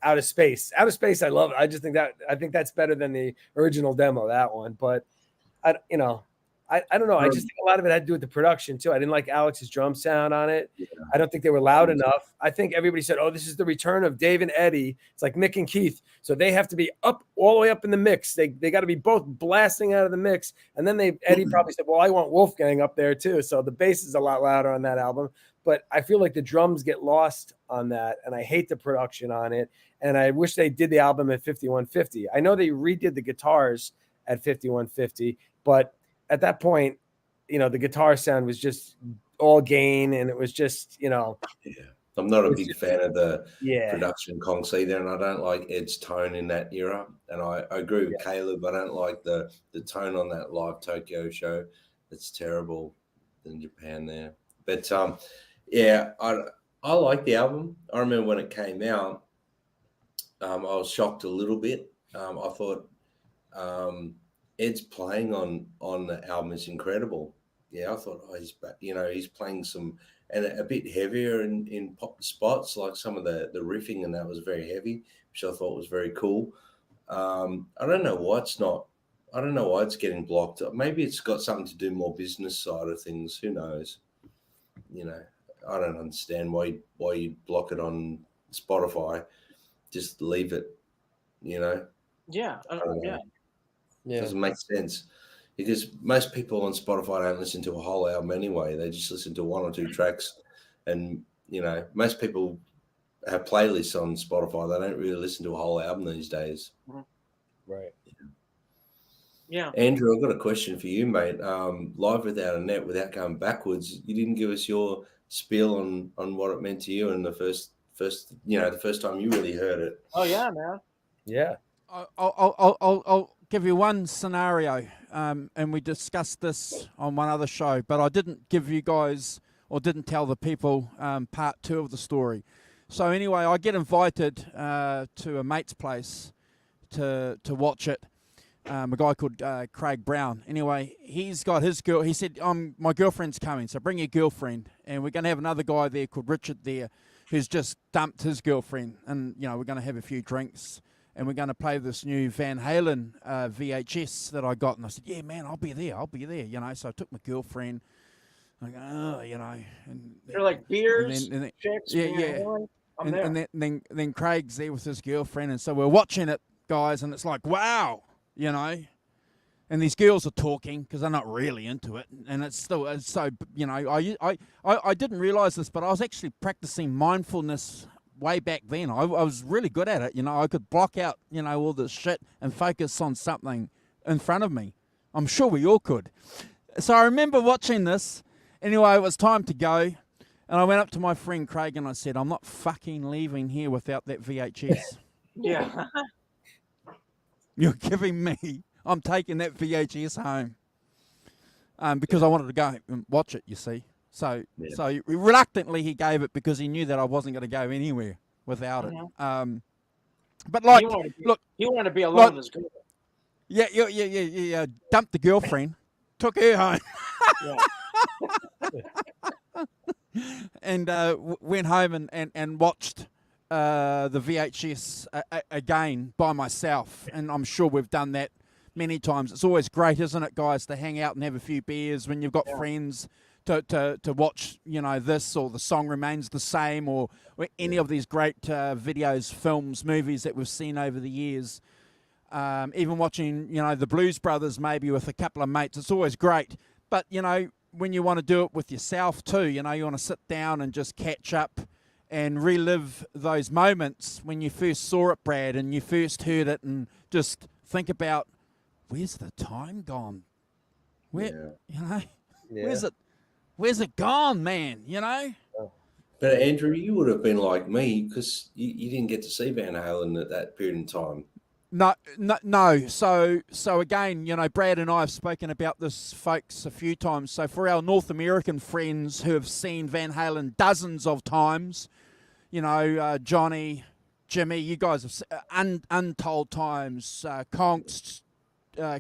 Out of Space. Out of Space, I love it. I think that's better than the original demo, that one. But I don't know. I just think a lot of it had to do with the production too. I didn't like Alex's drum sound on it. Yeah. I don't think they were loud enough. I think everybody said, "Oh, this is the return of Dave and Eddie." It's like Mick and Keith, so they have to be up all the way up in the mix. They got to be both blasting out of the mix. And then Eddie probably said, "Well, I want Wolfgang up there too." So the bass is a lot louder on that album. But I feel like the drums get lost on that, and I hate the production on it. And I wish they did the album at 5150. I know they redid the guitars at 5150, but at that point, the guitar sound was just all gain, and it was just, Yeah. I'm not a big fan of the yeah. production conks either, and I don't like Ed's tone in that era. And I agree with Caleb. I don't like the tone on that live Tokyo show. It's terrible in Japan there. But yeah, I like the album. I remember when it came out, I was shocked a little bit. I thought Ed's playing on the album is incredible. Yeah, I thought he's playing some and a bit heavier in pop spots, like some of the riffing, and that was very heavy, which I thought was very cool. I don't know why it's getting blocked. Maybe it's got something to do more business side of things. Who knows? I don't understand why you block it on Spotify. Just leave it. Yeah. Yeah. It doesn't make sense because most people on Spotify don't listen to a whole album anyway. They just listen to one or two tracks, and most people have playlists on Spotify. They don't really listen to a whole album these days. Right. Yeah. Andrew, I've got a question for you, mate. Live Without a Net, without going backwards, you didn't give us your spiel on what it meant to you and the first time you really heard it. Oh yeah, man. Yeah. I'll give you one scenario, and we discussed this on one other show, but I didn't give you guys or didn't tell the people part 2 of the story. So anyway, I get invited to a mate's place to watch it. A guy called Craig Brown. Anyway, he's got his girl. He said, my girlfriend's coming, so bring your girlfriend. And we're going to have another guy there called Richard there who's just dumped his girlfriend. And, we're going to have a few drinks. And we're going to play this new Van Halen VHS that I got. And I said, yeah, man, I'll be there. So I took my girlfriend. I go, And they're like beers, and then, chicks. Yeah. I'm there. And then Craig's there with his girlfriend. And so we're watching it, guys, and it's like, wow. And these girls are talking because they're not really into it, and it's so I didn't realize this, but I was actually practicing mindfulness way back then. I was really good at it. I could block out all this shit and focus on something in front of me. I'm sure we all could. So I remember watching this. Anyway, it was time to go, and I went up to my friend Craig and I said, I'm not fucking leaving here without that VHS. Yeah. You're giving me, I'm taking that VHS home because I wanted to go and watch it, you see. So reluctantly he gave it because he knew that I wasn't going to go anywhere without it. But like, he wanted to be alone with his girl. Yeah. Dumped the girlfriend, took her home. And went home and watched the VHS again by myself, and I'm sure we've done that many times. It's always great, isn't it, guys, to hang out and have a few beers when you've got friends to watch, this, or The Song Remains the Same, or any of these great videos, films, movies that we've seen over the years. Even watching, the Blues Brothers maybe with a couple of mates. It's always great. But, when you want to do it with yourself too, you want to sit down and just catch up and relive those moments when you first saw it, Brad, and you first heard it, and just think about, where's the time gone? Where's it gone, man? But Andrew, you would have been like me because you didn't get to see Van Halen at that period in time. No. So again, Brad and I have spoken about this, folks, a few times. So for our North American friends who have seen Van Halen dozens of times, Johnny, Jimmy, you guys have untold times. Conks,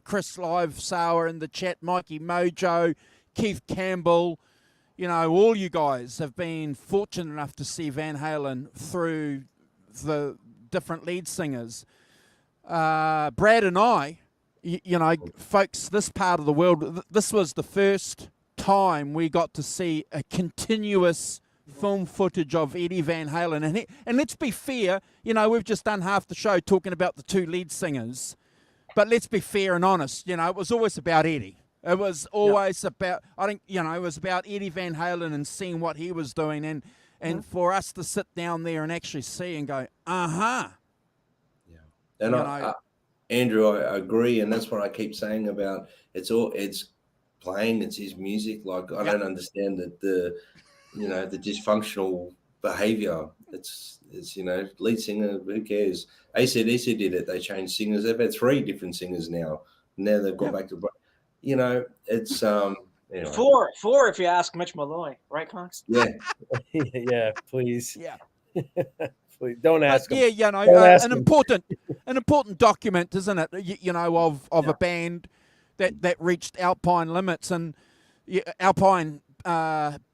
Chris Live, Sour in the chat, Mikey Mojo, Keith Campbell, all you guys have been fortunate enough to see Van Halen through different lead singers. Brad and I, you know, folks, this part of the world, this was the first time we got to see a continuous film footage of Eddie Van Halen. And let's be fair, you know, we've just done half the show talking about the two lead singers, but let's be fair and honest, you know, it was always about Eddie. It was always about, I think, you know, it was about Eddie Van Halen and seeing what he was doing, and for us to sit down there and actually see and go, uh-huh. Yeah. And Andrew, I agree, and that's what I keep saying about it's playing, it's his music. Like, I don't understand the dysfunctional behavior. It's you know, lead singer, who cares? AC/DC did it. They changed singers. They've had 3 different singers now. Now they've gone back to, you know, it's anyway. 4 if you ask Mitch Malloy, right, Cox? Yeah. Yeah, please. Yeah. Please don't ask him. Yeah, you know, an important document, isn't it? You know, of a band that reached Alpine limits and Alpine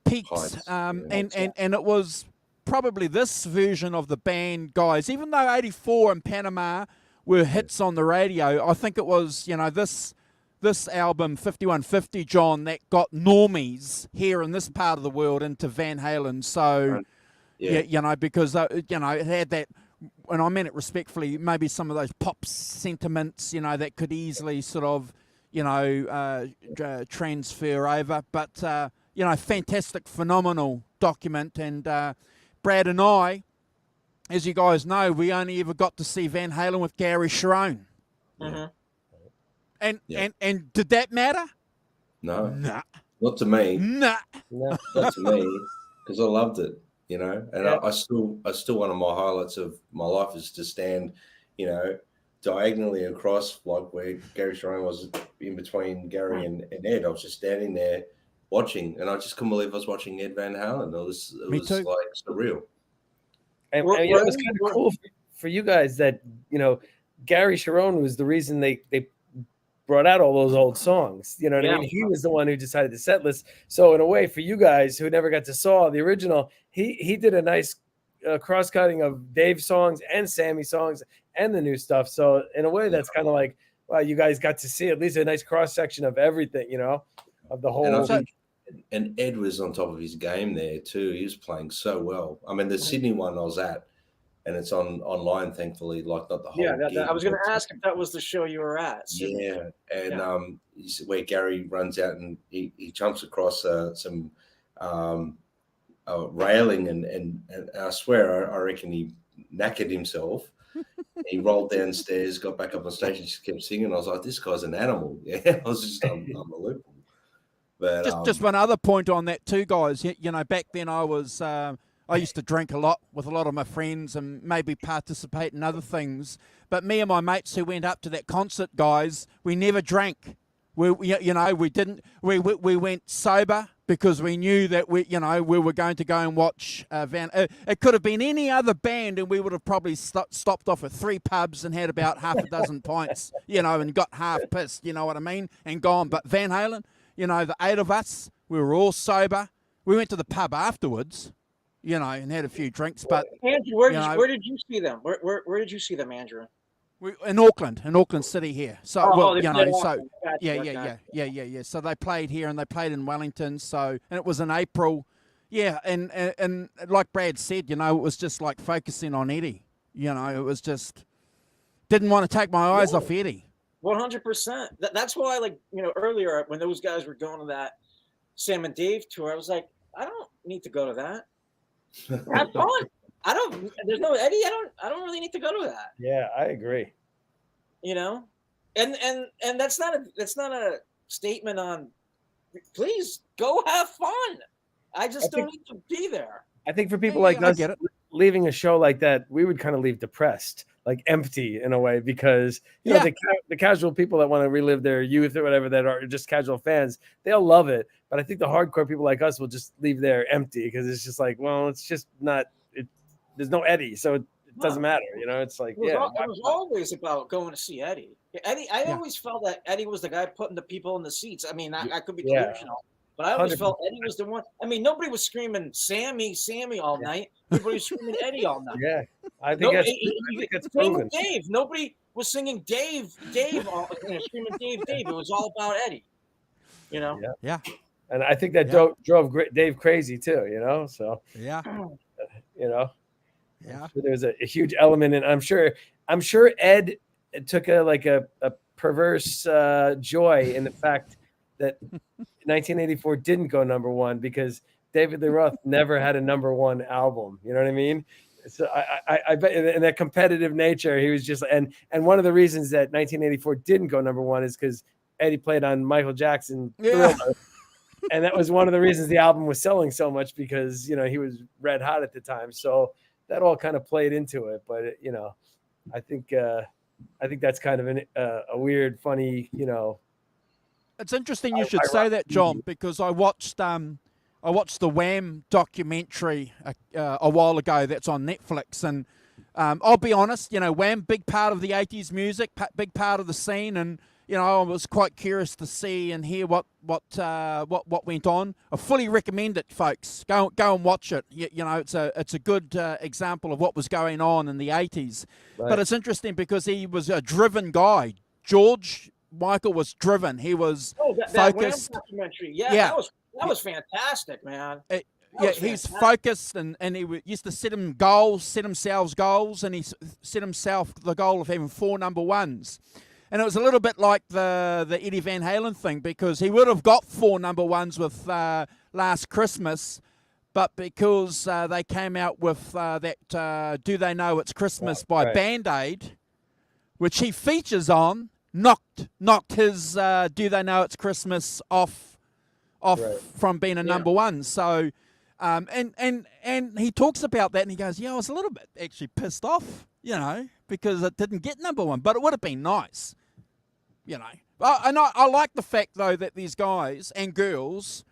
peaks, and it was probably this version of the band, guys. Even though 84 and Panama were hits on the radio, I think it was, you know, this album 5150, John, that got normies here in this part of the world into Van Halen. So. Yeah, you know, because, you know, it had that, and I meant it respectfully, maybe some of those pop sentiments, you know, that could easily sort of, you know, transfer over. But, you know, fantastic, phenomenal document. And Brad and I, as you guys know, we only ever got to see Van Halen with Gary Sharon. Mm-hmm. And did that matter? No. Nah. Not to me. Nah. No. Not to me, because I loved it. You know, and I still one of my highlights of my life is to stand, you know, diagonally across, like where Gary Sharon was in between Gary and Ed. I was just standing there watching, and I just couldn't believe I was watching Ed Van Halen. It was like surreal. And you know, it was kind of cool for you guys that, you know, Gary Sharon was the reason they brought out all those old songs. You know what I mean? He was the one who decided the set list. So in a way, for you guys who never got to saw the original, he did a nice cross-cutting of Dave's songs and Sammy's songs and the new stuff. So in a way, that's kind of like, wow, you guys got to see at least a nice cross-section of everything, you know, of the whole. And Ed was on top of his game there too. He was playing so well. I mean, the Sydney one I was at, and it's online, thankfully, like not the whole. Yeah, I was going to ask if that was the show you were at. Yeah, and where Gary runs out and he jumps across some railing, and I swear I reckon he knackered himself. He rolled downstairs, got back up on stage, and just kept singing. I was like, this guy's an animal. Yeah, I was just unbelievable. But just one other point on that too, guys. You know, back then I used to drink a lot with a lot of my friends and maybe participate in other things. But me and my mates who went up to that concert, guys, we never drank. We went sober because we knew that we were going to go and watch Van. It could have been any other band, and we would have probably stopped off at 3 pubs and had about half a dozen pints, you know, and got half pissed, you know what I mean, and gone. But Van Halen, you know, the 8 of us, we were all sober. We went to the pub afterwards, you know, and had a few drinks. But Andrew, where did you see them? Where did you see them, Andrew? In Auckland City here. So Gotcha. yeah. So they played here and they played in Wellington. So, and it was in April. Yeah, and like Brad said, you know, it was just like focusing on Eddie. You know, it was just didn't want to take my eyes off Eddie. 100%. That's why, like, you know, earlier when those guys were going to that Sam and Dave tour, I was like, I don't need to go to that. Have fun. There's no Eddie. I don't really need to go to that. Yeah, I agree. You know, and that's not a statement on. Please go have fun. I just don't need to be there. I think for people like us, leaving a show like that, we would kind of leave depressed, like empty in a way, because you know the casual people that want to relive their youth or whatever, that are just casual fans, they'll love it. But I think the hardcore people like us will just leave there empty because it's just like, well, it's just not. There's no Eddie, so it doesn't matter. You know, it's like, it was always about going to see Eddie. I always felt that Eddie was the guy putting the people in the seats. I mean, I could be delusional, But I always 100%. felt Eddie was the one. I mean, nobody was screaming Sammy, Sammy all night. Everybody was screaming Eddie all night. Yeah, I think that's Same proven. with Dave. Nobody was singing Dave, screaming Dave, Dave. It was all about Eddie. You know. Yeah. And I think that Yeah. drove Dave crazy too. So Yeah. Yeah. there's a huge element, and I'm sure Ed took a perverse joy in the fact that 1984 didn't go number one, because David Lee Roth never had a number one album. You know what I mean? So I bet in that competitive nature, he was just, and one of the reasons that 1984 didn't go number one is because Eddie played on Michael Jackson Thriller. And that was one of the reasons the album was selling so much, because, he was red hot at the time. So that all kind of played into it. But, I think that's kind of a weird, funny, It's interesting you should say that, John, because I watched the Wham documentary a while ago that's on Netflix, and I'll be honest, Wham, big part of the 80s music, big part of the scene, and I was quite curious to see and hear what went on. I fully recommend it, folks. Go and watch it. It's a good example of what was going on in the 80s. Right. But it's interesting because he was a driven guy. George Michael was driven. He was focused. That documentary. Yeah. That was fantastic, man. He's focused, and he used to set himself goals, and he set himself the goal of having 4 number ones. And it was a little bit like the Eddie Van Halen thing, because he would have got 4 number ones with Last Christmas, but because they came out with that Do They Know It's Christmas by Band Aid, which he features on, knocked his Do They Know It's Christmas off from being a number one. So, and he talks about that, and he goes, I was a little bit actually pissed off, because it didn't get number one, but it would have been nice. And I like the fact, though, that these guys and girls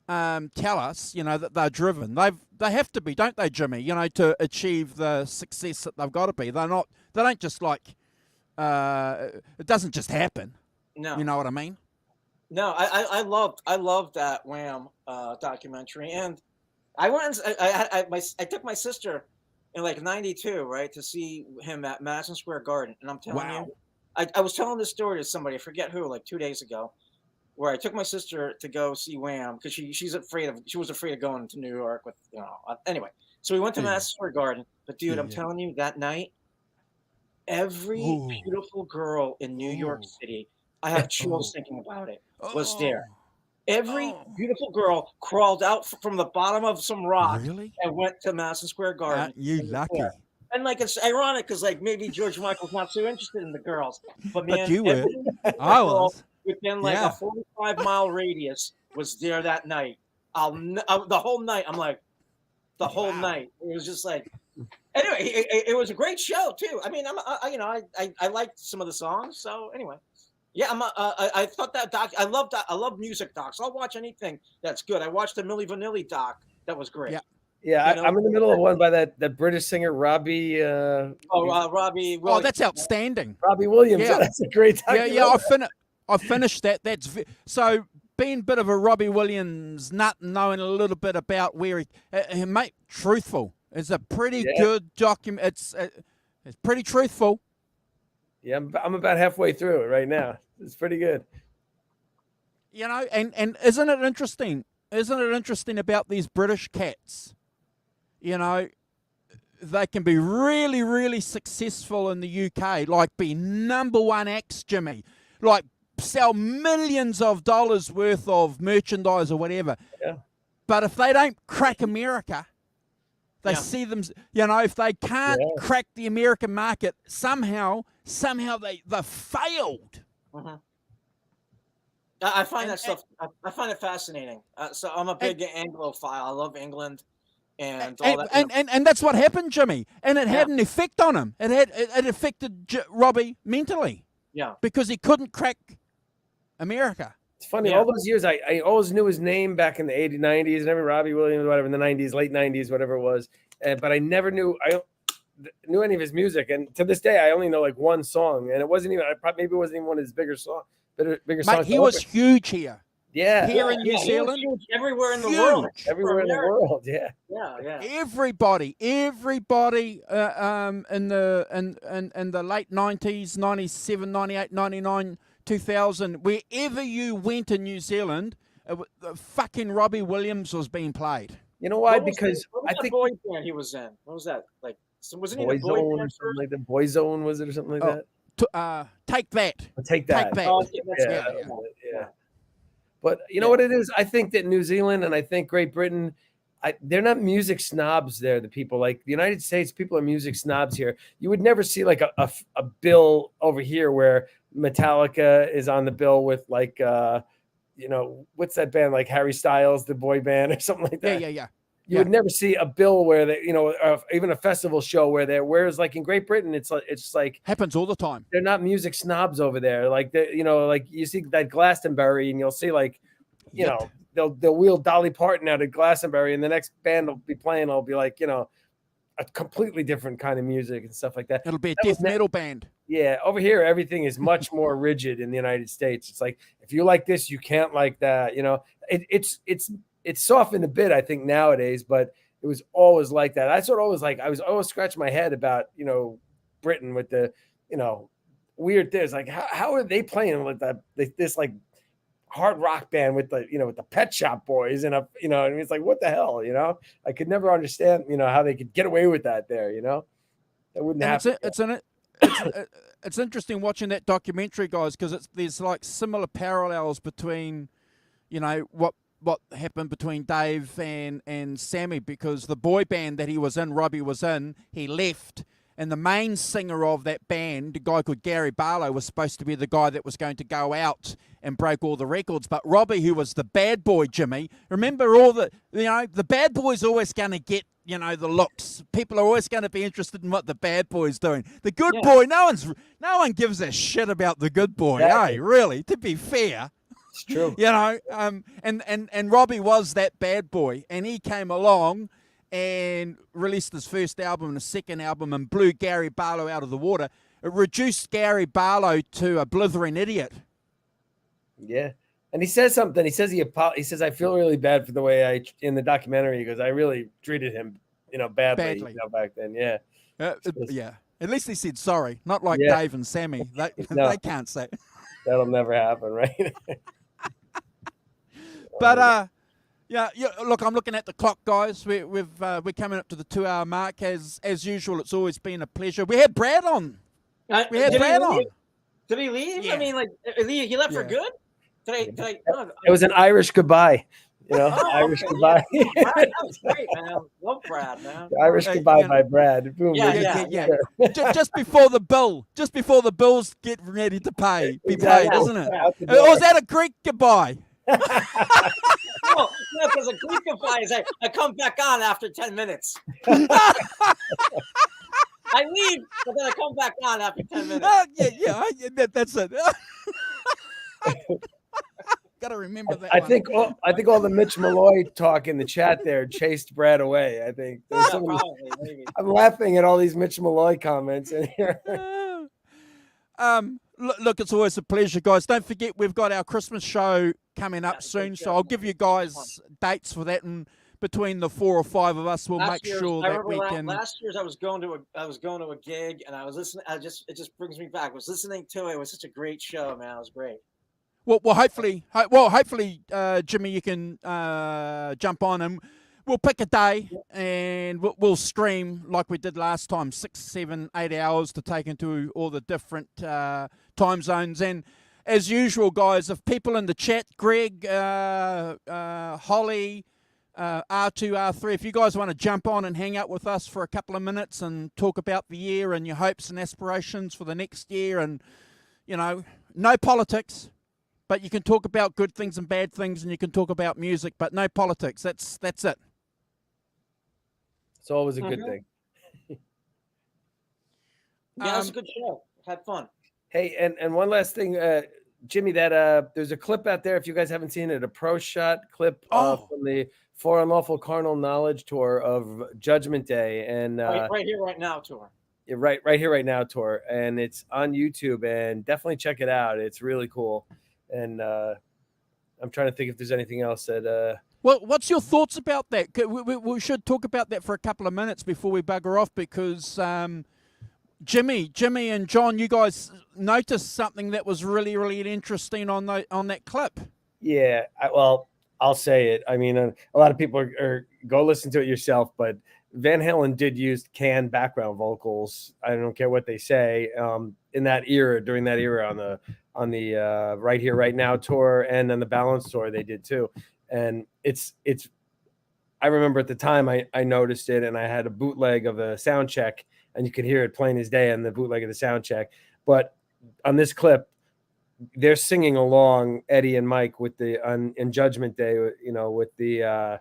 tell us, that they're driven. They have to be, don't they, Jimmy? To achieve the success that they've got to be. They don't just it doesn't just happen. No, you know what I mean? No, I loved that Wham documentary, and I went. I took my sister in '92, right, to see him at Madison Square Garden, and I'm telling you. I was telling this story to somebody, I forget who, 2 days ago, where I took my sister to go see Wham because she was afraid of going to New York with anyway. So we went to Madison Square Garden, but dude, I'm telling you, that night, every beautiful girl in New York City, I have chills thinking about it, was there. Every beautiful girl crawled out from the bottom of some rock and went to Madison Square Garden. You lucky. And it's ironic because maybe George Michael's not so interested in the girls, but man, you were. I was within a 45-mile radius was there that night. The whole night. I'm like, the whole night. It was just like. Anyway, it was a great show too. I mean, I liked some of the songs. So anyway, yeah, I thought that doc. I love music docs. I'll watch anything that's good. I watched the Milli Vanilli doc. That was great. Yeah, I'm in the middle of one by that British singer Robbie. Robbie. Oh, that's outstanding. Robbie Williams. Yeah, that's a great time. Yeah. I finished that. So being a bit of a Robbie Williams nut and knowing a little bit about where he mate, truthful. It's a pretty good document. It's pretty truthful. Yeah, I'm about halfway through it right now. It's pretty good. And isn't it interesting? Isn't it interesting about these British cats? They can be really, really successful in the UK, be number one acts, Jimmy, sell millions of dollars worth of merchandise or whatever. Yeah. But if they don't crack America, they see them, if they can't crack the American market, somehow they failed. Uh-huh. I find that stuff. I find it fascinating. So I'm a big Anglophile. I love England and all that. And that's what happened, Jimmy. And it had an effect on him. It affected Robbie mentally. Yeah. Because he couldn't crack America. It's funny. All those years, I always knew his name back in the 80s, 90s, and every Robbie Williams, whatever, in the 90s, late 90s, whatever it was. But I never knew any of his music. And to this day, I only know one song. And it wasn't even, maybe it wasn't even one of his bigger songs. Mate, he was huge here. Yeah. here in New he was Zealand. huge everywhere in the Huge. world. Everywhere in the world. Yeah. Yeah. Everybody in the late 90s, 97, 98, 99, 2000, wherever you went in New Zealand, fucking Robbie Williams was being played. You know why? What was Because what was I that think boy band he was in? What was that? Like, wasn't he in a Boyzone boy or band something first? like that. Boyzone, was it, or something like Oh, that? Take that. I'll take that. Take that. Oh, okay, that's Yeah, it. yeah. But you know Yeah. what it is? I think that New Zealand and I think Great Britain, they're not music snobs there. The people like the United States, people are music snobs here. You would never see like a bill over here where Metallica is on the bill with like, what's that band, like Harry Styles, the boy band or something like that. Yeah. You would never see a bill where they, even a festival show whereas like in Great Britain, it's like Happens all the time. they're not music snobs over there. Like like you see that Glastonbury and you'll see like, they'll wheel Dolly Parton out at Glastonbury and the next band will be playing. I'll be like, a completely different kind of music and stuff like that. It'll be a death metal band. Yeah. Over here, everything is much more rigid in the United States. It's like, if you like this, you can't like that. It's softened a bit, I think, nowadays, but it was always like that. I was always scratching my head about, Britain with the, weird things. Like, how are they playing with this like hard rock band with the Pet Shop Boys and it's like, what the hell, I could never understand, how they could get away with that there, that wouldn't happen. It's interesting watching that documentary, guys, because there's like similar parallels between, what happened between Dave and Sammy, because the boy band that Robbie was in, he left. And the main singer of that band, a guy called Gary Barlow, was supposed to be the guy that was going to go out and break all the records. But Robbie, who was the bad boy, Jimmy, remember the bad boy's always going to get, the looks. People are always going to be interested in what the bad boy's doing. The good boy, no one gives a shit about the good boy, really, to be fair. It's true. And Robbie was that bad boy, and he came along and released his first album and a second album and blew Gary Barlow out of the water. It reduced Gary Barlow to a blithering idiot. Yeah. And he says something. He says I feel really bad for the way in the documentary, he goes, I really treated him, badly. Back then. Yeah. Yeah. At least he said sorry, not like Dave and Sammy. They can't say. That'll never happen, right? But yeah. Look, I'm looking at the clock, guys. We're coming up to the 2-hour mark. As usual, it's always been a pleasure. We had Brad on. Did he leave? Yeah. I mean, like he left for good. It was an Irish goodbye. Irish goodbye. That was great, man. Love Brad, man. Irish goodbye by Brad. Boom. Yeah. just before the bills get ready to be paid, isn't it? Or was that a Greek goodbye? No, because a Greek goodbye is I come back on after 10 minutes. I leave, but then I come back on after 10 minutes. That's it. Gotta remember that. I think all the Mitch Malloy talk in the chat there chased Brad away. I think Probably, maybe. I'm laughing at all these Mitch Malloy comments in here. Look, it's always a pleasure, guys. Don't forget we've got our Christmas show coming up soon, so I'll give you guys dates for that, and between the 4 or 5 of us, we'll make sure that we can. Last year's I was going to a gig, and I was listening. It just brings me back. I was listening to it. It was such a great show, man. It was great. Well, hopefully, Jimmy, you can jump on and we'll pick a day and we'll stream like we did last time, 6, 7, 8 hours to take into all the different time zones. And as usual, guys, if people in the chat, Greg, Holly, R2, R3, if you guys want to jump on and hang out with us for a couple of minutes and talk about the year and your hopes and aspirations for the next year, and, no politics. But you can talk about good things and bad things, and you can talk about music, but no politics. That's it. It's always a good thing. Yeah, it's a good show. Had fun. Hey, and one last thing, Jimmy, that there's a clip out there, if you guys haven't seen it, a pro shot clip from the For Unlawful Carnal Knowledge tour of Judgment Day. And right here, right now tour. Right here, right now tour. And it's on YouTube, and definitely check it out. It's really cool. And I'm trying to think if there's anything else that. Well, what's your thoughts about that? We should talk about that for a couple of minutes before we bugger off, because Jimmy and John, you guys noticed something that was really, really interesting on that clip. Yeah, well, I'll say it. I mean, a lot of people are go listen to it yourself, but Van Halen did use canned background vocals. I don't care what they say. In that era, during that era, on the Right Here, Right Now tour, and on the Balance tour, they did too. And it's. I remember at the time I noticed it, and I had a bootleg of a sound check, and you could hear it plain as day on the bootleg of the sound check. But on this clip, they're singing along, Eddie and Mike, with in Judgment Day, with the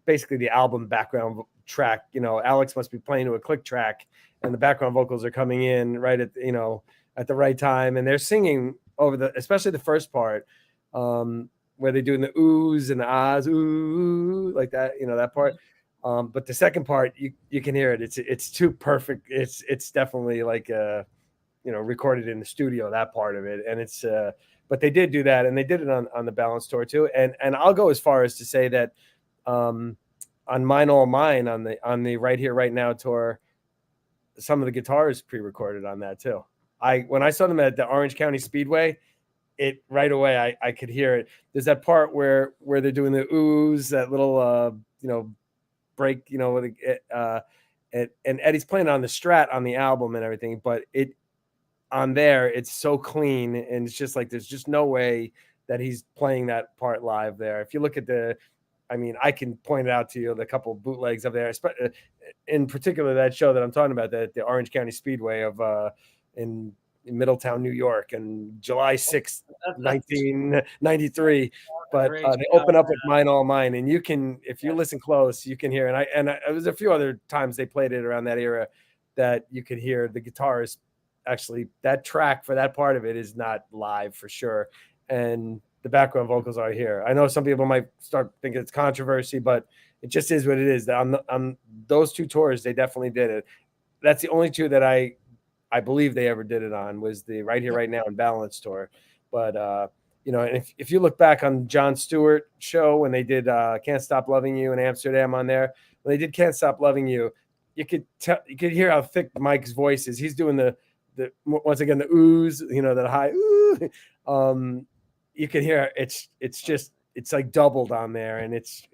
basically the album background track. Alex must be playing to a click track, and the background vocals are coming in right at at the right time, and they're singing over especially the first part, where they're doing the oohs and the ahs, ooh, like that, that part. But the second part, you can hear it. It's too perfect. It's definitely like recorded in the studio, that part of it. And it's but they did do that, and they did it on the Balance tour too. And I'll go as far as to say that on Mine All Mine, on the Right Here Right Now tour, some of the guitars pre-recorded on that too. When I saw them at the Orange County Speedway, it right away I could hear it. There's that part where they're doing the oohs, that little break, and Eddie's playing on the Strat on the album and everything, but on there it's so clean, and it's just like there's just no way that he's playing that part live there. If you look at I can point it out to you, the couple of bootlegs of there, in particular that show that I'm talking about, the Orange County Speedway of in Middletown, New York, and July 6th, 1993. But they open up with Mine All Mine, and you can, if you listen close, you can hear. And there's a few other times they played it around that era that you could hear the guitars. Actually, that track for that part of it is not live for sure, and the background vocals are here. I know some people might start thinking it's controversy, but it just is what it is. On those two tours, they definitely did it. That's the only two that I believe they ever did it on, was the Right Here, Right Now and Balance tour. But, and if you look back on Jon Stewart show, when they did Can't Stop Loving You in Amsterdam on there, when they did Can't Stop Loving You, you could hear how thick Mike's voice is. He's doing the once again, the oohs, the high ooh. You can hear it's like doubled on there, and it's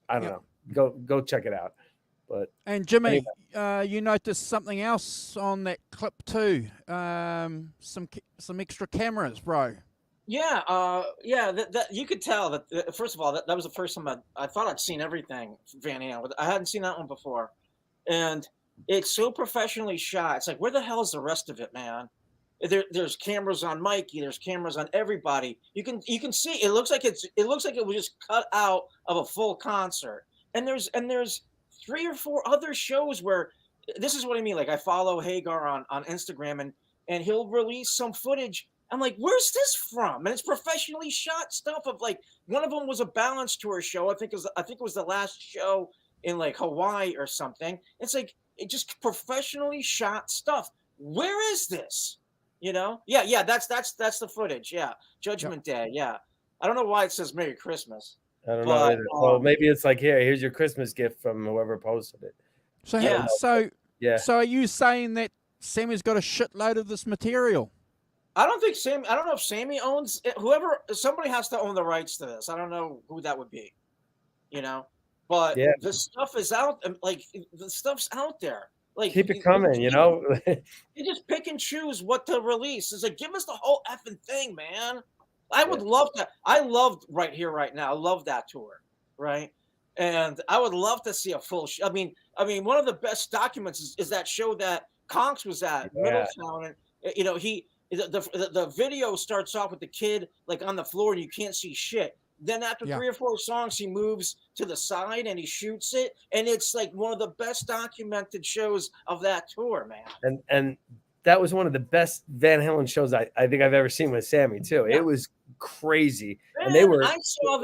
I don't know. Go check it out. But Jimmy, you noticed something else on that clip too. Some extra cameras, bro. Yeah, that you could tell that. First of all, that was the first time I thought I'd seen everything Van Halen. I hadn't seen that one before, and it's so professionally shot. It's like, where the hell is the rest of it, man? There's cameras on Mikey. There's cameras on everybody. You can see. It looks like it was just cut out of a full concert. And there's 3 or 4 other shows where this is what I mean. Like, I follow Hagar on Instagram, and he'll release some footage. I'm like, where's this from? And it's professionally shot stuff. Of like, one of them was a Balance tour show. I think it was the last show in like Hawaii or something. It's like, it just professionally shot stuff. Where is this? Yeah, that's the footage. Yeah, Judgment Day. Yeah, I don't know why it says Merry Christmas. I don't know either. Well, maybe it's like, here's your Christmas gift from whoever posted it. So are you saying that Sammy's got a shitload of this material? I don't know if Sammy owns it. Somebody has to own the rights to this. I don't know who that would be. But the stuff is out. Like, the stuff's out there. Like, keep it coming, You just pick and choose what to release. It's like, give us the whole effing thing, man. I would love that. I loved Right Here, Right Now. I love that tour, right? And I would love to see a full show. I mean, one of the best documents is that show that Conks was at Middletown, and the video starts off with the kid like on the floor, and you can't see shit. Then after 3 or 4 songs, he moves to the side and he shoots it. And it's like one of the best documented shows of that tour, man. And that was one of the best Van Halen shows I think I've ever seen with Sammy too. Yeah. It was crazy. And I saw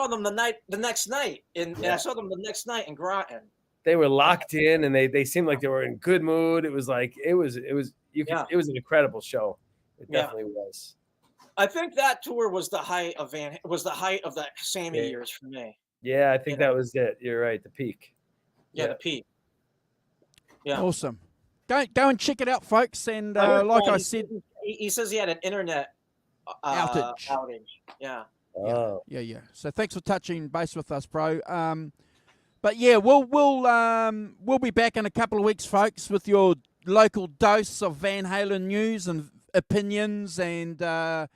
them the next night and I saw them the next night in Groton. They were locked in, and they seemed like they were in good mood. It was like it was an incredible show. It definitely was. I think that tour was the height of the Sammy Yeah. years for me. Yeah, I think Yeah. that was it. You're right, the peak. Yeah, the peak. Yeah. Awesome. Go and check it out, folks. And I heard like that. I He said, said- he says he had an internet outage. Yeah. Oh, Yeah. So thanks for touching base with us, bro. But yeah, we'll be back in a couple of weeks, folks, with your local dose of Van Halen news and opinions and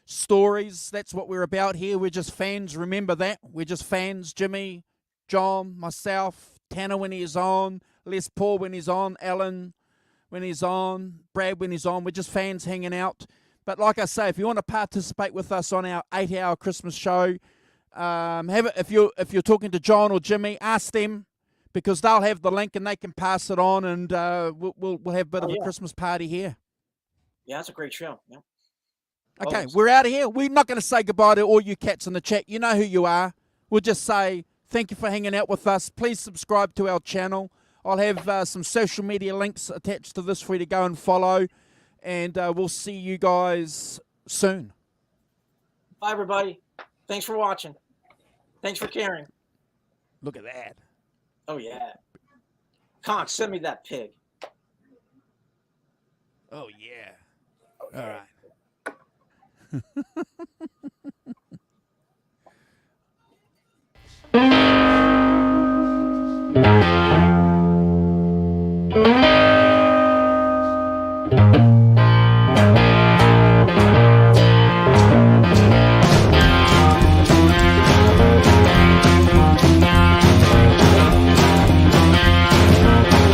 stories. That's what we're about here. We're just fans. Remember that. We're just fans. Jimmy, John, myself, Tanner when he is on, Les Paul when he's on, Alan when he's on, Brad when he's on. We're just fans hanging out. But like I say, if you want to participate with us on our 8-hour Christmas show, have it. If you're talking to John or Jimmy, ask them, because they'll have the link and they can pass it on, and we'll have a bit of a Christmas party here. Yeah, it's a great show. Yeah. Okay, Always. we're out of here. We're not going to say goodbye to all you cats in the chat. You know who you are. We'll just say thank you for hanging out with us. Please subscribe to our channel. I'll have some social media links attached to this for you to go and follow, and we'll see you guys soon. Bye, everybody. Thanks for watching. Thanks for caring. Look at that. Oh, yeah. Conch, send me that pig. Oh, yeah. All right.